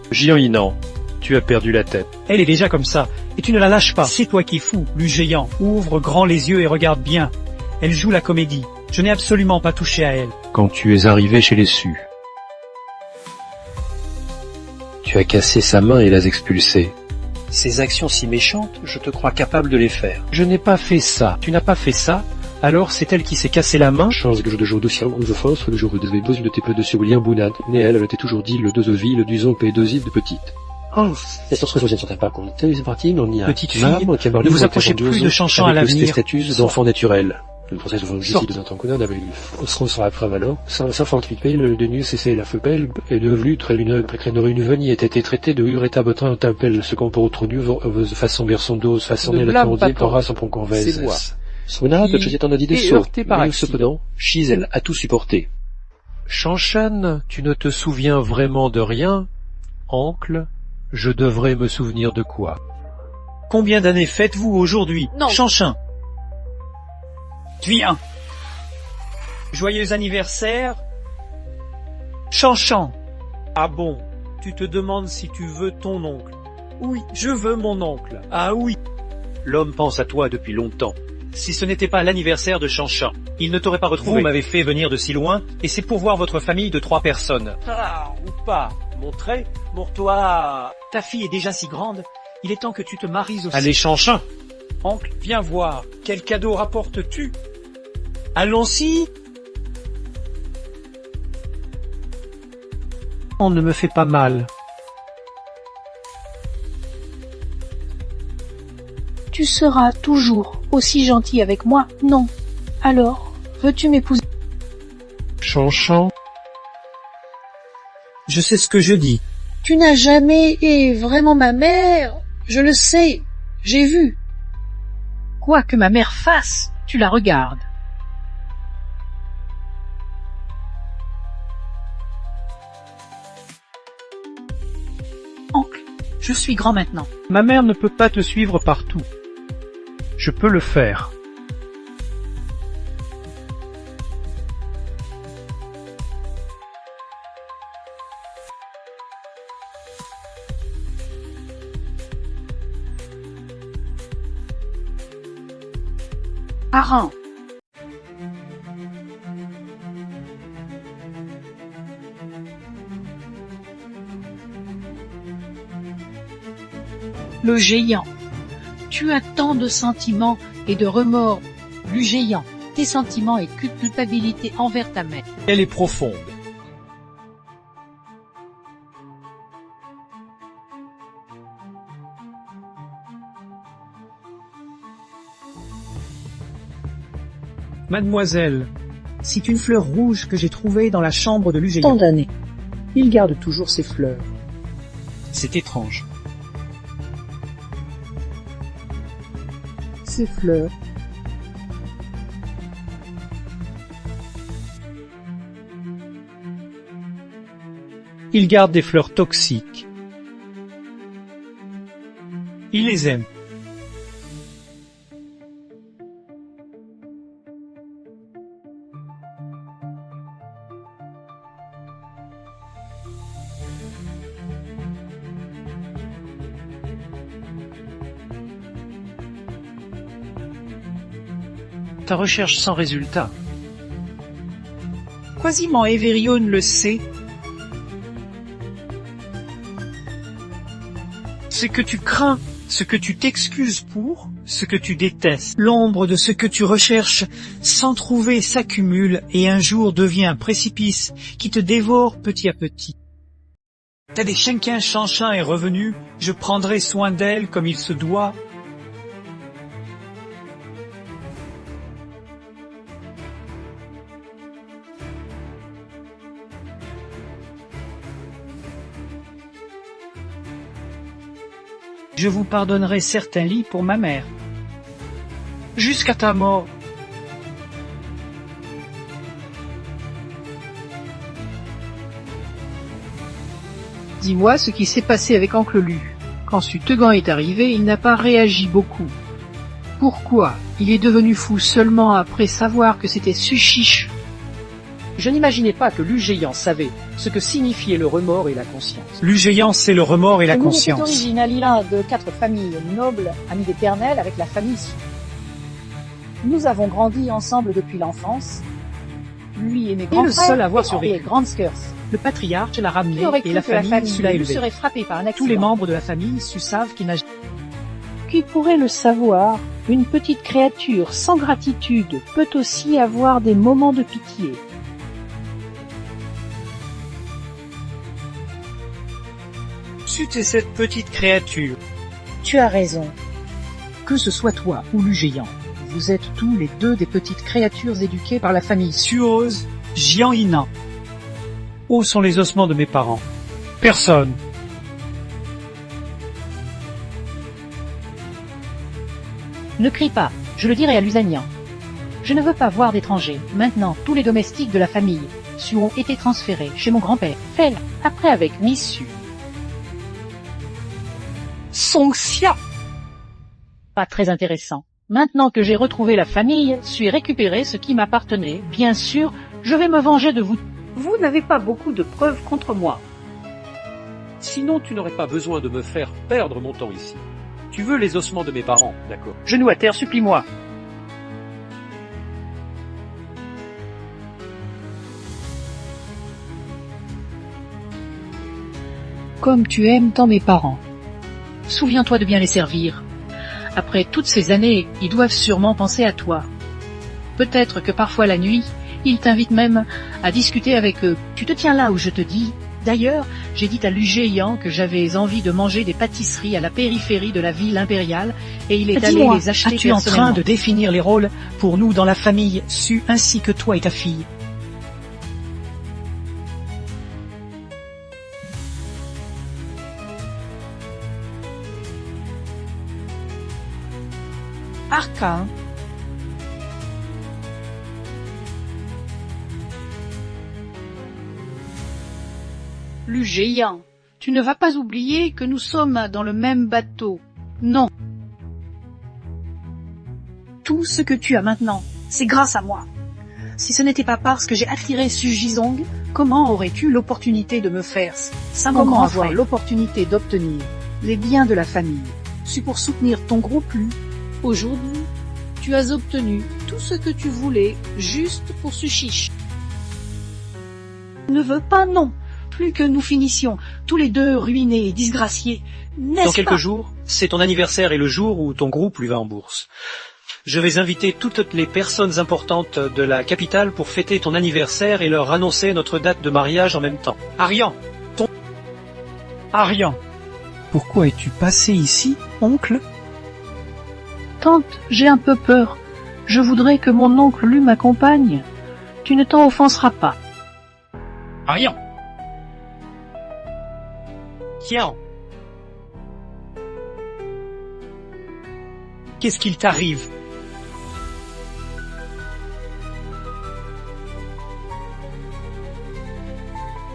Géant, tu as perdu la tête. Elle est déjà comme ça, et tu ne la lâches pas. C'est toi qui es fou, lu géant. Ouvre grand les yeux et regarde bien. Elle joue la comédie. Je n'ai absolument pas touché à elle. Quand tu es arrivé chez les Sus, tu as cassé sa main et l'as expulsé. Ces actions si méchantes, je te crois capable de les faire. Je n'ai pas fait ça. Tu n'as pas fait ça? Alors c'est elle qui s'est cassé la main? Chance que je de jour de sien de force, le jour où devais besoin de tes peu de sur William Bounad. Mais elle t'ai toujours dit le deux vie, le duzon et deux de petite. Oh, les sources ne sont pas compte. C'est parti, on y a. Petite fille, ne vous approchez plus de Chanchan à l'avenir. Statut d'enfant naturel. Le procès de ici de notre connard avait eu. On se sera preuve alors. Sans fantipé, le denu cessé la feubelle et devenu très une venie était traité de ureta botin un tapel, ce qu'on peut autre nu, façon berson dose, façon Ne la blâme tourdier, pas pora sans qu'on C'est moi. Sonat, je t'en ai dit des est sauts. heurté par Mais accident. cependant, Chizel a tout supporté. Chanchan, tu ne te souviens vraiment de rien? Oncle, je devrais me souvenir de quoi? Combien d'années faites-vous aujourd'hui? Non. Chanchin. Viens. Joyeux anniversaire. Chanchan. Ah bon, tu te demandes si tu veux ton oncle. Oui, je veux mon oncle. Ah oui. L'homme pense à toi depuis longtemps. Si ce n'était pas l'anniversaire de Chanchan, il ne t'aurait pas retrouvé. Vous m'avez fait venir de si loin, et c'est pour voir votre famille de 3 personnes. Ah, ou pas. Montre-toi. Ta fille est déjà si grande, il est temps que tu te maries aussi. Allez, Chanchin. Oncle, viens voir. Quel cadeau rapportes-tu? Allons-y. On ne me fait pas mal. Tu seras toujours aussi gentil avec moi? Non. Alors, veux-tu m'épouser? Chanchan, Je sais ce que je dis. Tu n'as jamais été vraiment ma mère. Je le sais. J'ai vu. Quoi que ma mère fasse, tu la regardes. Oncle, je suis grand maintenant. ma mère ne peut pas te suivre partout. Je peux le faire. Parent. Le géant. Tu as tant de sentiments et de remords. Le géant. Tes sentiments et culpabilité envers ta mère. Elle est profonde. Mademoiselle, c'est une fleur rouge que j'ai trouvée dans la chambre de l'Ugéant. Tant d'années. Il garde toujours ses fleurs. C'est étrange. Ces fleurs. Il garde des fleurs toxiques. Il les aime. Ta recherche sans résultat. Quasiment Everion le sait. Ce que tu crains, ce que tu t'excuses pour, ce que tu détestes. L'ombre de ce que tu recherches sans trouver s'accumule et un jour devient un précipice qui te dévore petit à petit. T'as des Shenkin Shanshin est revenu, je prendrai soin d'elle comme il se doit. Je vous pardonnerai certains lits pour ma mère. Jusqu'à ta mort. Dis-moi ce qui s'est passé avec Oncle Lu. Quand Sutegan est arrivé, il n'a pas réagi beaucoup. Pourquoi? Il est devenu fou seulement après savoir que c'était Sushish. Je n'imaginais pas que l'Ugéant savait ce que signifiait le remords et la conscience. L'Ugéant, c'est le remords et la Nous était conscience. d'origine Alila de 4 familles nobles, amies d'Éternel avec la famille Su. Nous avons grandi ensemble depuis l'enfance. Lui et mes grands le frères seul à avoir et survécu. les grandes skirts. Le patriarche l'a ramené Qui aurait et cru la que la famille Su l'a famille élevé. serait frappée par un accident? Tous les membres de la famille Su savent qu'il n'a Qui pourrait le savoir? Une petite créature sans gratitude peut aussi avoir des moments de pitié. Su est cette petite créature. Tu as raison. Que ce soit toi ou l'Ugéant, vous êtes tous les deux des petites créatures éduquées par la famille Su. Suose, Jian Ina. Où sont les ossements de mes parents? Personne. Ne crie pas, je le dirai à l'Usanien. Je ne veux pas voir d'étrangers. Maintenant, tous les domestiques de la famille Su ont été transférés chez mon grand-père. Fais-le, après avec Miss Su. Songxia. Pas très intéressant. Maintenant que j'ai retrouvé la famille, suis récupéré ce qui m'appartenait. Bien sûr, je vais me venger de vous. Vous n'avez pas beaucoup de preuves contre moi. Sinon, tu n'aurais pas besoin de me faire perdre mon temps ici. Tu veux les ossements de mes parents, d'accord? Genou à terre, supplie-moi. Comme tu aimes tant mes parents. Souviens-toi de bien les servir. Après toutes ces années, ils doivent sûrement penser à toi. Peut-être que parfois la nuit, ils t'invitent même à discuter avec eux. Tu te tiens là où je te dis. D'ailleurs, j'ai dit à l'Ugéant que j'avais envie de manger des pâtisseries à la périphérie de la ville impériale et il est allé Dis-moi, les acheter Es-tu en train personnellement. de définir les rôles pour nous dans la famille Su ainsi que toi et ta fille? Arcane. L'Ugéant, tu ne vas pas oublier que nous sommes dans le même bateau. Non. Tout ce que tu as maintenant, c'est grâce à moi. Si ce n'était pas parce que j'ai attiré Sujizong, comment aurais-tu l'opportunité de me faire Comment comment avoir faire l'opportunité d'obtenir les biens de la famille? C'est pour soutenir ton gros plus. Aujourd'hui, tu as obtenu tout ce que tu voulais juste pour Sushish. Ne veux pas, non. Plus que nous finissions tous les deux ruinés et disgraciés, n'est-ce Dans pas? quelques jours, c'est ton anniversaire et le jour où ton groupe lui va en bourse. Je vais inviter toutes les personnes importantes de la capitale pour fêter ton anniversaire et leur annoncer notre date de mariage en même temps. Arian, Arian, pourquoi es-tu passé ici, oncle? Tante, j'ai un peu peur. Je voudrais que mon oncle Lu m'accompagne. Tu ne t'en offenseras pas. Arian. Tiens. Qu'est-ce qu'il t'arrive?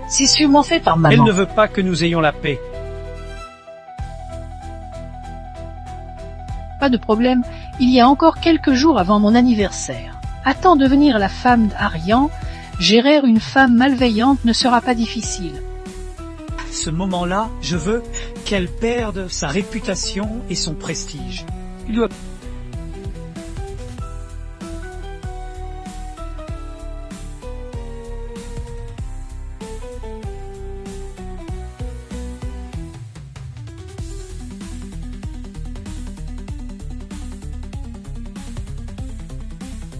C'est sûrement fait par maman. Elle ne veut pas que nous ayons la paix. Pas de problème, il y a encore quelques jours avant mon anniversaire. Attends, devenir la femme d'Arian, gérer une femme malveillante ne sera pas difficile. Ce moment-là, je veux qu'elle perde sa réputation et son prestige. Il doit...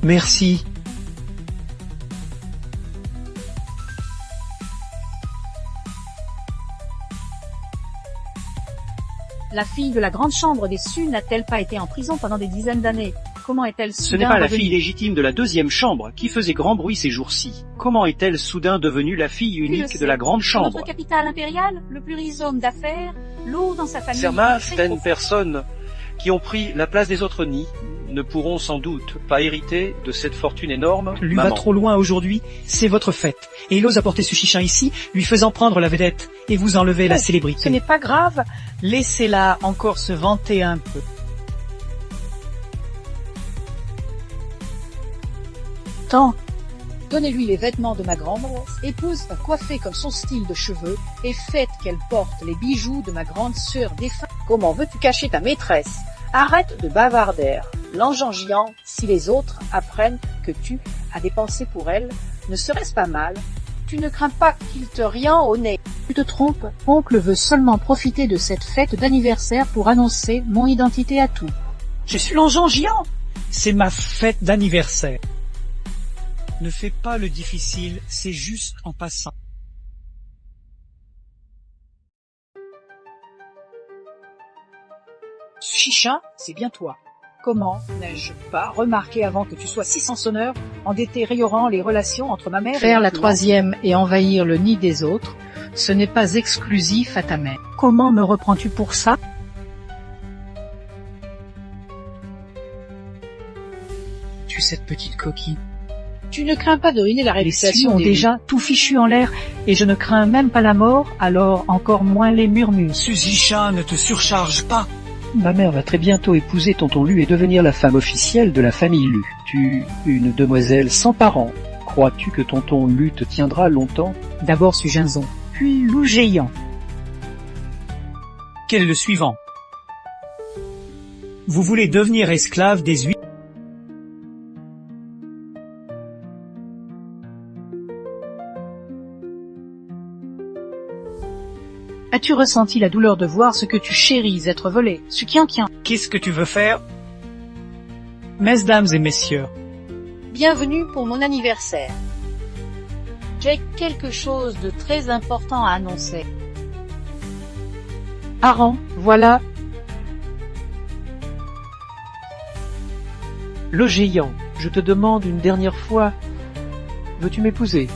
Merci. La fille de la grande chambre des Sus n'a-t-elle pas été en prison pendant des dizaines d'années? Comment est-elle soudain Ce n'est pas la revenue? fille légitime de la deuxième chambre qui faisait grand bruit ces jours-ci. Comment est-elle soudain devenue la fille Qui le unique sait? de la grande chambre? Notre capitale impériale, le plus riche homme d'affaires, lourd dans sa famille. Certaines personnes qui ont pris la place des autres nids ne pourront sans doute pas hériter de cette fortune énorme. Lui Maman. va trop loin aujourd'hui, c'est votre fête. Et il ose apporter ce chichin ici, lui faisant prendre la vedette, et vous enlever la Ce célébrité. n'est pas grave, laissez-la encore se vanter un peu. Tant, Donnez-lui les vêtements de ma grand-mère, épouse va coiffer comme son style de cheveux, et faites qu'elle porte les bijoux de ma grande sœur défunte. Comment veux-tu cacher ta maîtresse? Arrête de bavarder, l'engengiant, si les autres apprennent que tu as dépensé pour elle, ne serait-ce pas mal? Tu ne crains pas qu'il te riant au nez? tu te trompes, oncle veut seulement profiter de cette fête d'anniversaire pour annoncer mon identité à tout. Je suis l'engengiant. C'est ma fête d'anniversaire. Ne fais pas le difficile, c'est juste en passant. Chicha, c'est bien toi. Comment n'ai-je pas remarqué avant que tu sois si sansonneur en détériorant les relations entre ma mère et Faire la l'oncle? troisième et envahir le nid des autres, ce n'est pas exclusif à ta mère. Comment me reprends-tu pour ça? Tu cette petite coquille. Tu ne crains pas de ruiner la Les Sus réputation ont des déjà tout fichu en l'air et je ne crains même pas la mort, alors encore moins les murmures. Suzicha, ne te surcharge pas. Ma mère va très bientôt épouser tonton Lu et devenir la femme officielle de la famille Lu. Tu, une demoiselle sans parents, crois-tu que tonton Lu te tiendra longtemps? D'abord Sujinzon, puis Loup Géant. Quel est le suivant? Vous voulez devenir esclave des huit? As-tu ressenti la douleur de voir ce que tu chéris être volé? Sukiankian. Qu'est-ce que tu veux faire? Mesdames et messieurs, Bienvenue pour mon anniversaire. J'ai quelque chose de très important à annoncer. Aran, voilà. Le géant, je te demande une dernière fois, veux-tu m'épouser?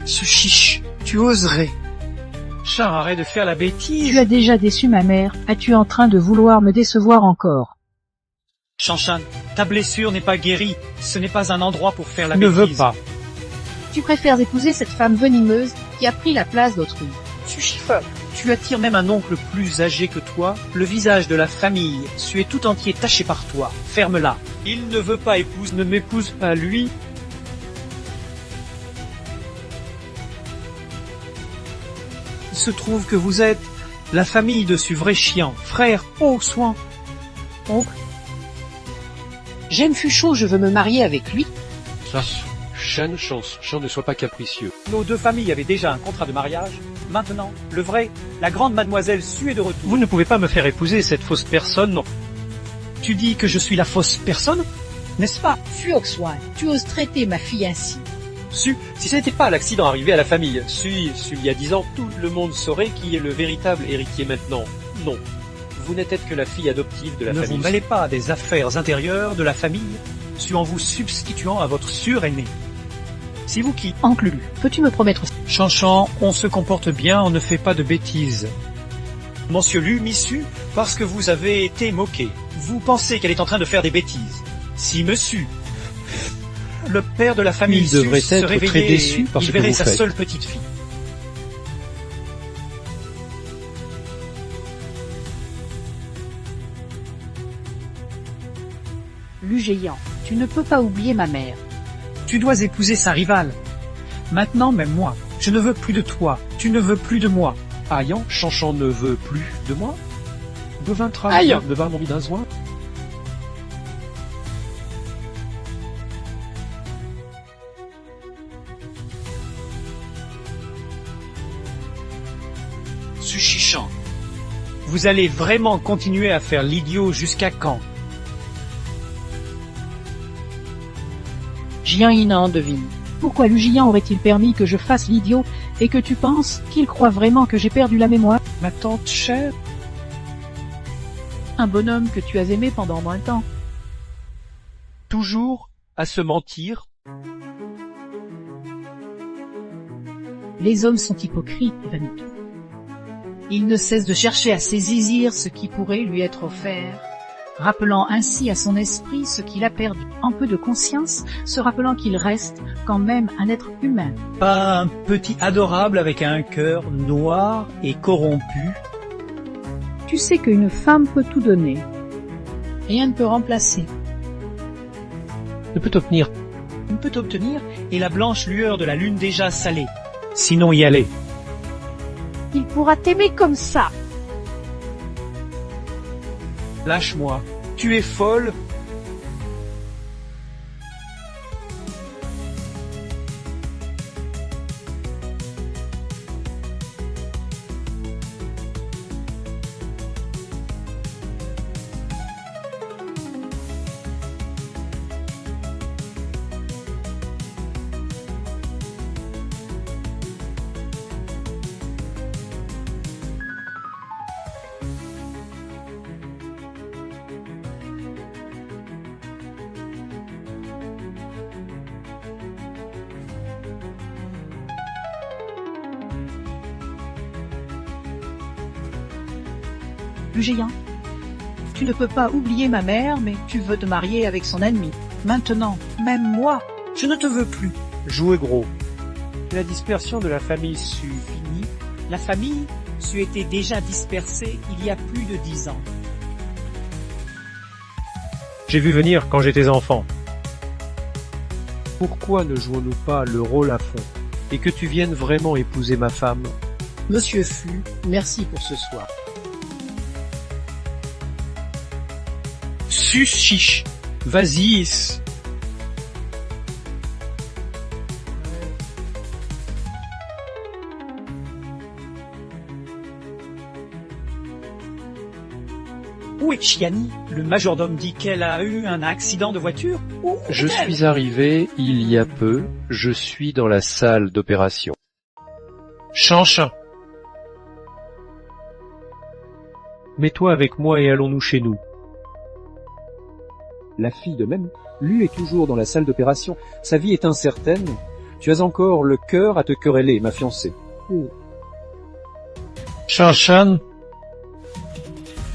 ce chiche, tu oserais. Char, arrête de faire la bêtise. Tu as déjà déçu ma mère, es-tu en train de vouloir me décevoir encore? Shanshan, ta blessure n'est pas guérie. Ce n'est pas un endroit pour faire la Ne bêtise. veux pas. Tu préfères épouser cette femme venimeuse qui a pris la place d'autrui. Tu chiffonnes. Tu attires même un oncle plus âgé que toi. Le visage de la famille, tu es tout entier taché par toi. Ferme-la. Il ne veut pas épouse, ne m'épouse pas lui. Il se trouve que vous êtes la famille de ce vrai chien, frère, oh, soin. Oncle, j'aime Fuchot, je veux me marier avec lui. Ça, Shan, chance, ne sois pas capricieux. Nos deux familles avaient déjà un contrat de mariage. Maintenant, le vrai, la grande mademoiselle Su est de retour. Vous ne pouvez pas me faire épouser cette fausse personne, non. Tu dis que je suis la fausse personne, n'est-ce pas? Fuoxwan, tu oses traiter ma fille ainsi. Su, si ce n'était pas l'accident arrivé à la famille, il y a 10 ans, tout le monde saurait qui est le véritable héritier maintenant. Non. Vous n'êtes que la fille adoptive de la Ne famille. vous mêlez pas des affaires intérieures de la famille, en vous substituant à votre suraîné. C'est vous qui... Oncle Lulu, peux-tu me promettre... Chanchan, on se comporte bien, on ne fait pas de bêtises. Monsieur Lu m'y sue parce que vous avez été moqué. Vous pensez qu'elle est en train de faire des bêtises. Si monsieur, le père de la famille Il devrait se être réveillait, très déçu par il ce que verrait vous sa faites. seule petite fille. Lu géant, tu ne peux pas oublier ma mère. Tu dois épouser sa rivale. Maintenant, même moi, je ne veux plus de toi. Tu ne veux plus de moi. Ayan, Chanchan ne veut plus de moi? Aïe. Ne va mon d'un soin? Sushichan, vous allez vraiment continuer à faire l'idiot jusqu'à quand? Jian devine. Pourquoi Lu Jian aurait-il permis que je fasse l'idiot et que tu penses qu'il croit vraiment que j'ai perdu la mémoire? Ma tante chère, Un bonhomme que tu as aimé pendant moins de temps. Toujours à se mentir? Les hommes sont hypocrites, Vanitou. Il ne cesse de chercher à saisir ce qui pourrait lui être offert, rappelant ainsi à son esprit ce qu'il a perdu, en peu de conscience, se rappelant qu'il reste quand même un être humain. pas un petit adorable avec un cœur noir et corrompu. Tu sais qu'une femme peut tout donner. Rien ne peut remplacer. Ne peut obtenir. On peut obtenir et la blanche lueur de la lune déjà salée. Sinon y aller. Il pourra t'aimer comme ça. Lâche-moi. Tu es folle. Lu géant. Tu ne peux pas oublier ma mère, mais tu veux te marier avec son ennemi. Maintenant, même moi, je ne te veux plus. Jouer gros. La dispersion de la famille Su. Fini. La famille Su était déjà dispersée il y a plus de 10 ans. J'ai vu venir quand j'étais enfant. Pourquoi ne jouons-nous pas le rôle à fond et que tu viennes vraiment épouser ma femme? Monsieur Fu, merci pour ce soir. Chiche. Vas-y. Où est Chiani? Le majordome dit qu'elle a eu un accident de voiture. Où Je est-elle? suis arrivé il y a peu, je suis dans la salle d'opération. Chanchin. Mets-toi avec moi et allons-nous chez nous. La fille de même, Lu est toujours dans la salle d'opération. Sa vie est incertaine. Tu as encore le cœur à te quereller, ma fiancée. Chanchan.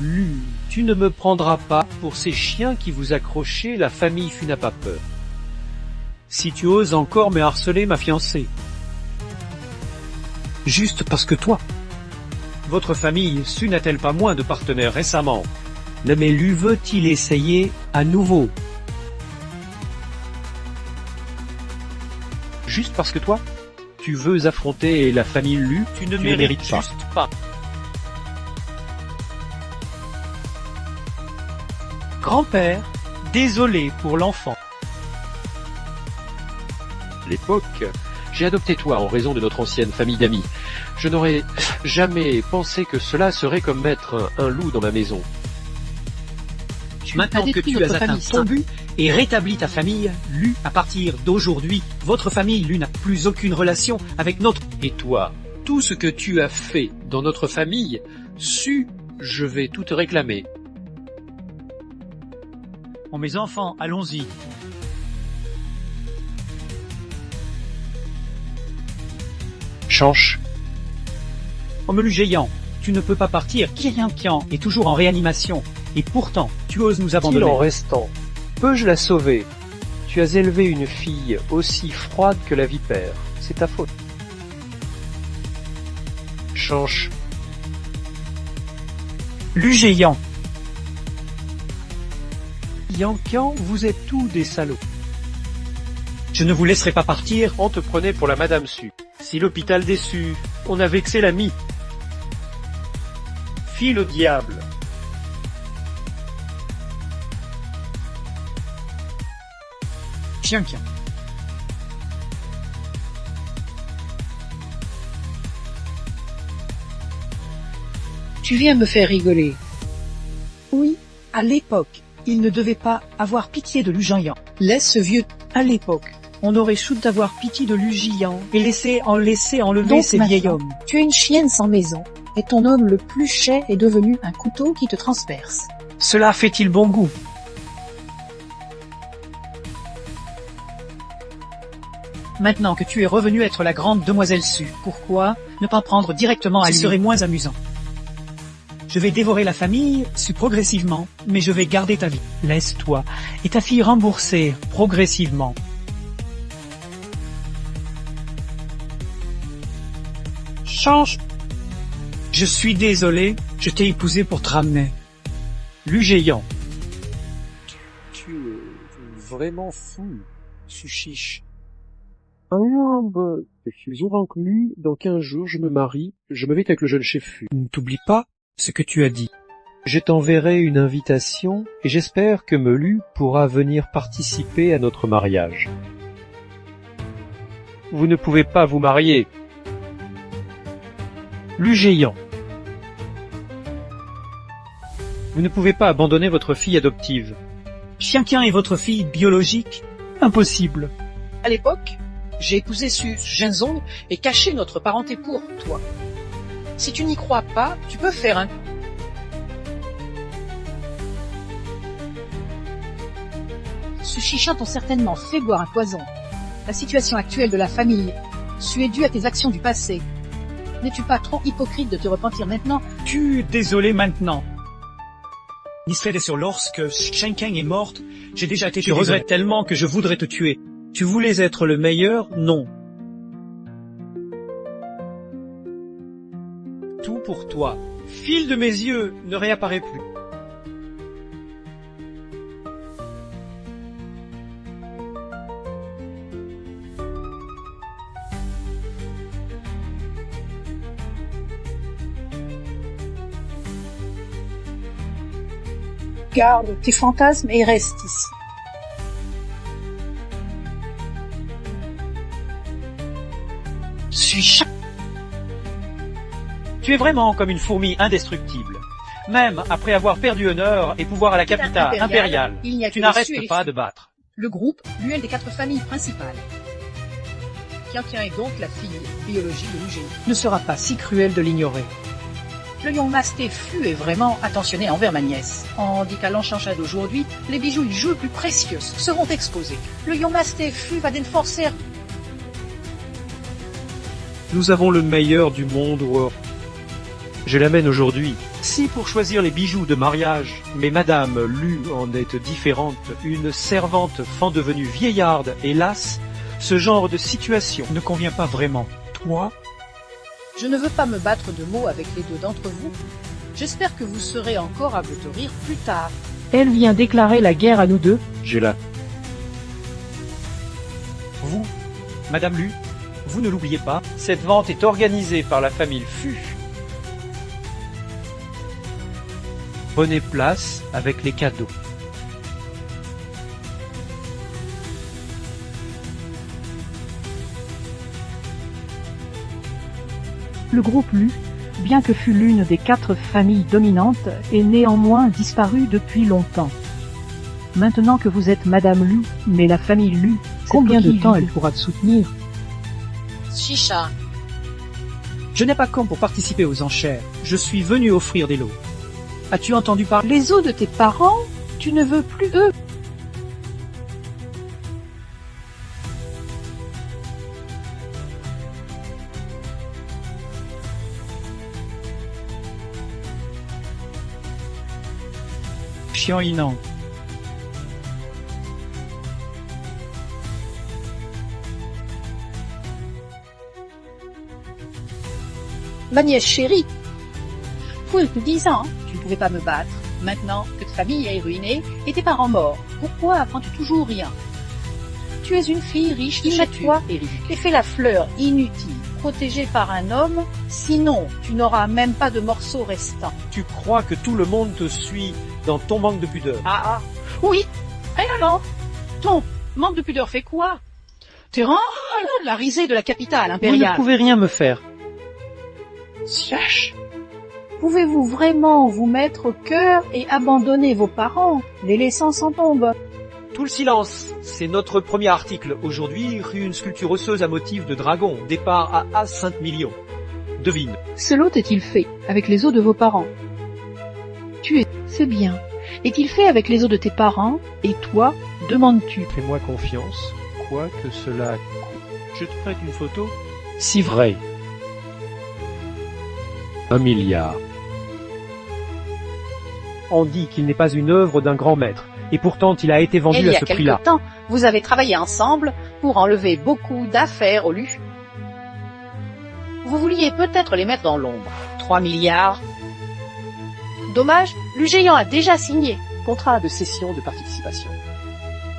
Lu, tu ne me prendras pas pour ces chiens qui vous accrochaient, la famille Fu n'a pas peur. Si tu oses encore me harceler, ma fiancée. Juste parce que toi. Votre famille Su n'a-t-elle pas moins de partenaires récemment? Mais Lu veut-il essayer à nouveau? Juste parce que toi, tu veux affronter la famille Lu, Tu ne tu mérites mérites pas. juste pas. Grand-père, désolé pour l'enfant. L'époque, j'ai adopté toi en raison de notre ancienne famille d'amis. Je n'aurais jamais pensé que cela serait comme mettre un loup dans ma maison. Maintenant que détruit tu as notre atteint famille, ton ça. but et rétabli ta famille, Lu, à partir d'aujourd'hui, votre famille, Lu, n'a plus aucune relation avec notre... Et toi, tout ce que tu as fait dans notre famille, Su je vais tout te réclamer. Oh mes enfants, allons-y. Chanche. Oh Melu géant, tu ne peux pas partir. Kian est toujours en réanimation. Et pourtant, tu oses nous abandonner. En restant, peux-je la sauver? Tu as élevé une fille aussi froide que la vipère. C'est ta faute. Chanche. Lu géant. Yankian, vous êtes tous des salauds. Je ne vous laisserai pas partir. On te prenait pour la Madame Su. Si l'hôpital déçu, on a vexé l'ami. File au diable. Tiens. Tu viens me faire rigoler. Oui, à l'époque, il ne devait pas avoir pitié de Lujian. Laisse ce vieux... À l'époque, on aurait chouté d'avoir pitié de Lujian et laisser enlever Donc ces vieils maintenant, hommes. Tu es une chienne sans maison, et ton homme le plus cher est devenu un couteau qui te transperce. Cela fait-il bon goût? Maintenant que tu es revenu être la grande demoiselle Su, pourquoi ne pas prendre directement à lui? Ce serait moins amusant. Je vais dévorer la famille, Su progressivement, mais je vais garder ta vie. Laisse-toi, et ta fille remboursée, progressivement. Change. Je suis désolé, je t'ai épousé pour te ramener. Lu géant. Tu es vraiment fou, Suchiche. Je suis conclu, dans 15 jours je me marie, je me vais avec le jeune chef Fu. Ne t'oublie pas ce que tu as dit. Je t'enverrai une invitation et j'espère que Melu pourra venir participer à notre mariage. Vous ne pouvez pas vous marier. Lu géant. Vous ne pouvez pas abandonner votre fille adoptive. Chien est votre fille biologique? Impossible. À l'époque, j'ai épousé Su Genzong et caché notre parenté pour toi. Si tu n'y crois pas, tu peux faire un... Su Shishan t'ont certainement fait boire un poison. La situation actuelle de la famille Su est due à tes actions du passé. N'es-tu pas trop hypocrite de te repentir maintenant? Tu es désolé maintenant. Nisfed est sur lorsque Shenkeng est morte, j'ai déjà été... Tu regrettes tellement que je voudrais te tuer. Tu voulais être le meilleur? Non. Tout pour toi. Fil de mes yeux ne réapparaît plus. Garde tes fantasmes et reste ici. Suis-je? Tu es vraiment comme une fourmi indestructible. Même après avoir perdu honneur et pouvoir à la capitale impériale, il n'y a tu que les Su et n'arrêtes les pas Fu. de battre. Le groupe, l'UL des 4 familles principales. Tian est donc la fille biologique de Lu Géant. Ne sera pas si cruel de l'ignorer. Le Yongmasté Fu est vraiment attentionné envers ma nièce. On dit qu'à l'enchanchade d'aujourd'hui, les bijoux et jeux plus précieux seront exposés. Le Yongmasté Fu va d'enforcer. Nous avons le meilleur du monde, War. Je l'amène aujourd'hui. Si pour choisir les bijoux de mariage, mais Madame Lu en est différente, une servante fend devenue vieillarde et lasse, ce genre de situation ne convient pas vraiment. Toi, Je ne veux pas me battre de mots avec les deux d'entre vous. J'espère que vous serez encore à vous rire plus tard. Elle vient déclarer la guerre à nous deux. J'ai la... vous, Madame Lu, vous ne l'oubliez pas, cette vente est organisée par la famille Fu. Prenez place avec les cadeaux. Le groupe Lu, bien que fût l'une des 4 familles dominantes, est néanmoins disparu depuis longtemps. Maintenant que vous êtes Madame Lu, mais la famille Lu, combien de temps elle pourra te soutenir? Chicha, Je n'ai pas compte pour participer aux enchères. Je suis venu offrir des lots. As-tu entendu parler? Les os de tes parents, tu ne veux plus eux. Xian-Yinan. Ma nièce chérie, pour plus de 10 ans, tu ne pouvais pas me battre. Maintenant que ta famille est ruinée et tes parents morts, pourquoi apprends-tu toujours rien? Tu es une fille riche, immature et ridicule. Et fais la fleur inutile, protégée par un homme, sinon tu n'auras même pas de morceaux restants. Tu crois que tout le monde te suit dans ton manque de pudeur? Ah, oui. Et alors? Ton manque de pudeur fait quoi? Tu rends la risée de la capitale Vous impériale. ne pouvez rien me faire. Sèche. Pouvez-vous vraiment vous mettre au cœur et abandonner vos parents, les laissant sans tombe? Tout le silence. C'est notre premier article. Aujourd'hui, rue une sculpture osseuse à motif de dragon. Départ à As-Saint-Million. Devine. Ce lot est-il fait avec les os de vos parents? C'est bien. Est-il fait avec les os de tes parents? Et toi, demandes-tu? Fais-moi confiance, quoi que cela coûte. Je te prête une photo. Si vrai. 1 milliard. On dit qu'il n'est pas une œuvre d'un grand maître, et pourtant il a été vendu à ce Il y a prix-là. quelque temps, vous avez travaillé ensemble pour enlever beaucoup d'affaires au Lu. Vous vouliez peut-être les mettre dans l'ombre. 3 milliards. Dommage, le géant a déjà signé. Contrat de cession de participation.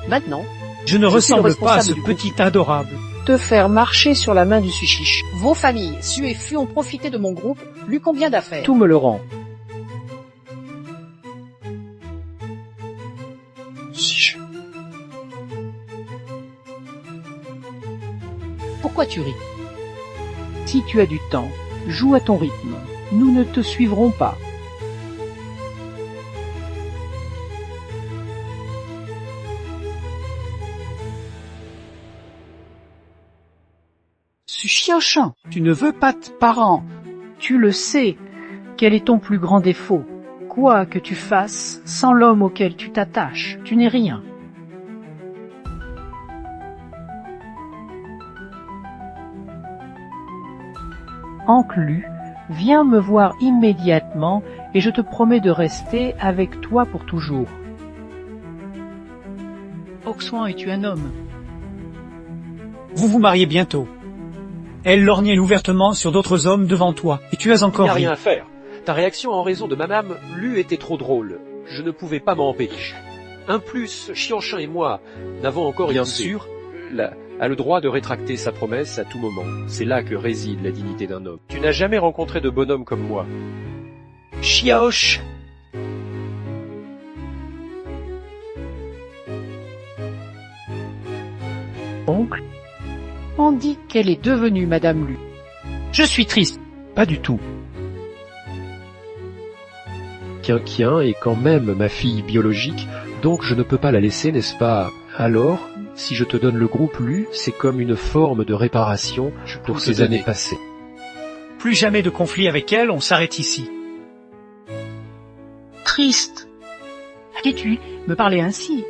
Maintenant, Je ne Je suis le ressemble pas à ce responsable du petit adorable. Te faire marcher sur la main du Suchiche. Vos familles, Su et Fu, ont profité de mon groupe. Lu combien d'affaires? Tout me le rend. Pourquoi tu ris? Si tu as du temps, joue à ton rythme. Nous ne te suivrons pas. Suchiochin, Tu ne veux pas te... parents. Tu le sais. Quel est ton plus grand défaut? Quoi que tu fasses, sans l'homme auquel tu t'attaches, tu n'es rien. Oncle Lu, viens me voir immédiatement et je te promets de rester avec toi pour toujours. Oxuan, es-tu un homme? Vous vous mariez bientôt. Elle lorgnait ouvertement sur d'autres hommes devant toi, et tu as il n'y encore a ri. rien à faire. Ta réaction en raison de Mamam Lu était trop drôle. Je ne pouvais pas m'en empêcher. Un plus, Xianchin et moi n'avons encore Bien rien fait. sûr. A le droit de rétracter sa promesse à tout moment. C'est là que réside la dignité d'un homme. Tu n'as jamais rencontré de bonhomme comme moi. Chiaoche. Oncle, on dit qu'elle est devenue Madame Lu. Je suis triste. Pas du tout. Quinquien est quand même ma fille biologique, donc je ne peux pas la laisser, n'est-ce pas? Alors, si je te donne le groupe Lu, c'est comme une forme de réparation pour te ces donner. années passées. Plus jamais de conflit avec elle, on s'arrête ici. Triste. Qu'es-tu me parler ainsi?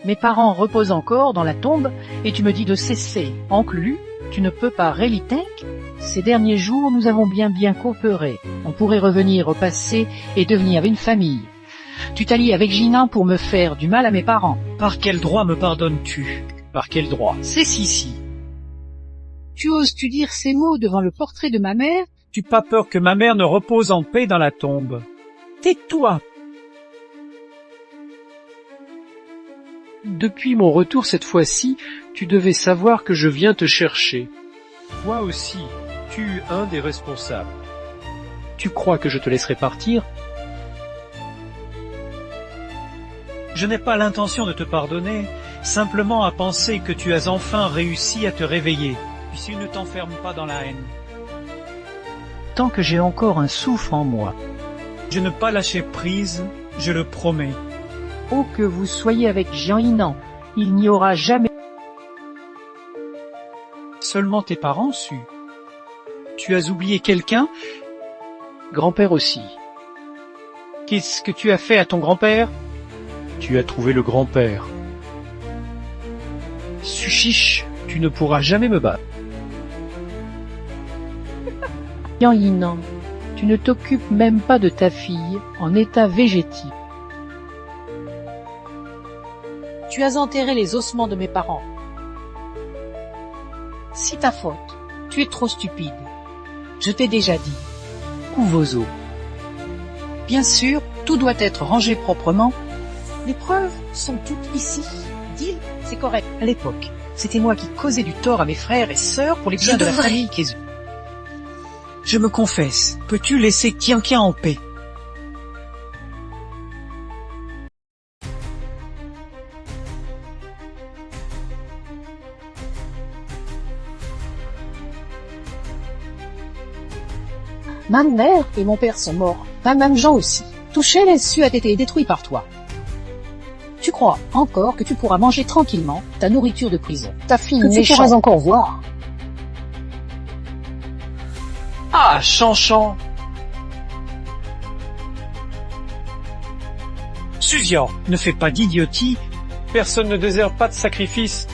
Mes parents reposent encore dans la tombe et tu me dis de cesser. Oncle Lu, tu ne peux pas relitenk? Ces derniers jours, nous avons bien coopéré. On pourrait revenir au passé et devenir une famille. Tu t'allies avec Jinan pour me faire du mal à mes parents. Par quel droit me pardonnes-tu? Par quel droit? C'est Sissi. Tu oses-tu dire ces mots devant le portrait de ma mère? Tu pas peur que ma mère ne repose en paix dans la tombe? Tais-toi! Depuis mon retour cette fois-ci, tu devais savoir que je viens te chercher. Toi aussi, tu es un des responsables. Tu crois que je te laisserai partir? Je n'ai pas l'intention de te pardonner, simplement à penser que tu as enfin réussi à te réveiller, puisqu'il ne t'enferme pas dans la haine. Tant que j'ai encore un souffle en moi. Je ne pas lâcher prise, je le promets. Oh, que vous soyez avec Jian Yinan, il n'y aura jamais... Seulement tes parents Su. Tu as oublié quelqu'un? Grand-père aussi. Qu'est-ce que tu as fait à ton grand-père? Tu as trouvé le grand-père. Suchiche, tu ne pourras jamais me battre. Yang Yinan, tu ne t'occupes même pas de ta fille en état végétif. Tu as enterré les ossements de mes parents. C'est ta faute. Tu es trop stupide. Je t'ai déjà dit. Couve vos os. Bien sûr, tout doit être rangé proprement. Les preuves sont toutes ici. Deal, c'est correct. À l'époque, c'était moi qui causais du tort à mes frères et sœurs pour les biens de la famille Kezu. Je me confesse. Peux-tu laisser Tianqian en paix? Ma mère et mon père sont morts. Madame Jean aussi. Touché, Su a été détruit par toi. Tu crois encore que tu pourras manger tranquillement ta nourriture de prison. Ta fille Que tu méchante. pourras encore voir. Ah, Chanchan! Suzian, ne fais pas d'idiotie. Personne ne déserve pas de sacrifice.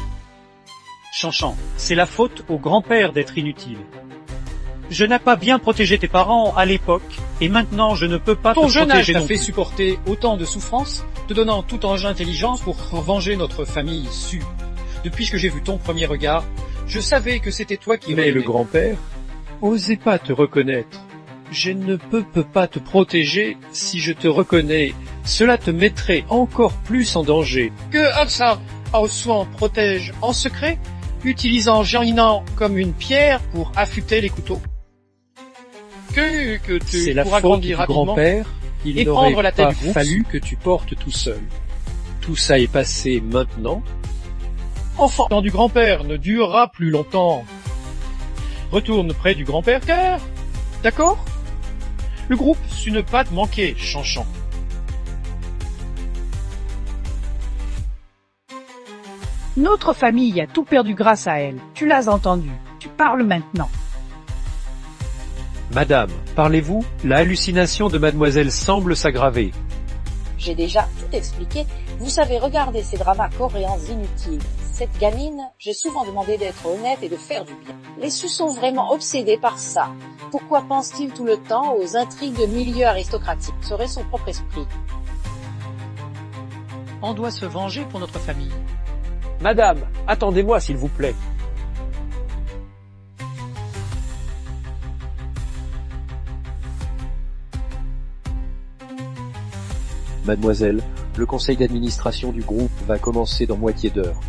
Chanchan, c'est la faute au grand-père d'être inutile. Je n'ai pas bien protégé tes parents à l'époque, et maintenant je ne peux pas te protéger non plus. Ton jeune âge t'a fait supporter autant de souffrances, te donnant tout enjeu intelligence pour venger notre famille Su. Depuis que j'ai vu ton premier regard, je savais que c'était toi qui Mais le revenais. grand-père osait pas te reconnaître. Je ne peux pas te protéger si je te reconnais. Cela te mettrait encore plus en danger. Que Aksa Aosuan protège en secret, utilisant Jiang Yinan comme une pierre pour affûter les couteaux. Que C'est tu la pourras faute grandir du rapidement grand-père. Il et n'aurait prendre la tête pas du groupe. fallu que tu portes tout seul. Tout ça est passé maintenant. Enfant du grand-père ne durera plus longtemps. Retourne près du grand-père car, d'accord? Le groupe su ne pas te manquer, Chanchan. Notre famille a tout perdu grâce à elle. Tu l'as entendu. Tu parles maintenant. Madame, parlez-vous? La hallucination de mademoiselle semble s'aggraver. J'ai déjà tout expliqué. Vous savez regarder ces dramas coréens inutiles. Cette gamine, j'ai souvent demandé d'être honnête et de faire du bien. Les Su sont vraiment obsédés par ça. Pourquoi pense-t-il tout le temps aux intrigues de milieu aristocratique? Ce serait son propre esprit. On doit se venger pour notre famille. Madame, attendez-moi s'il vous plaît. Mademoiselle, le conseil d'administration du groupe va commencer dans moitié d'heure.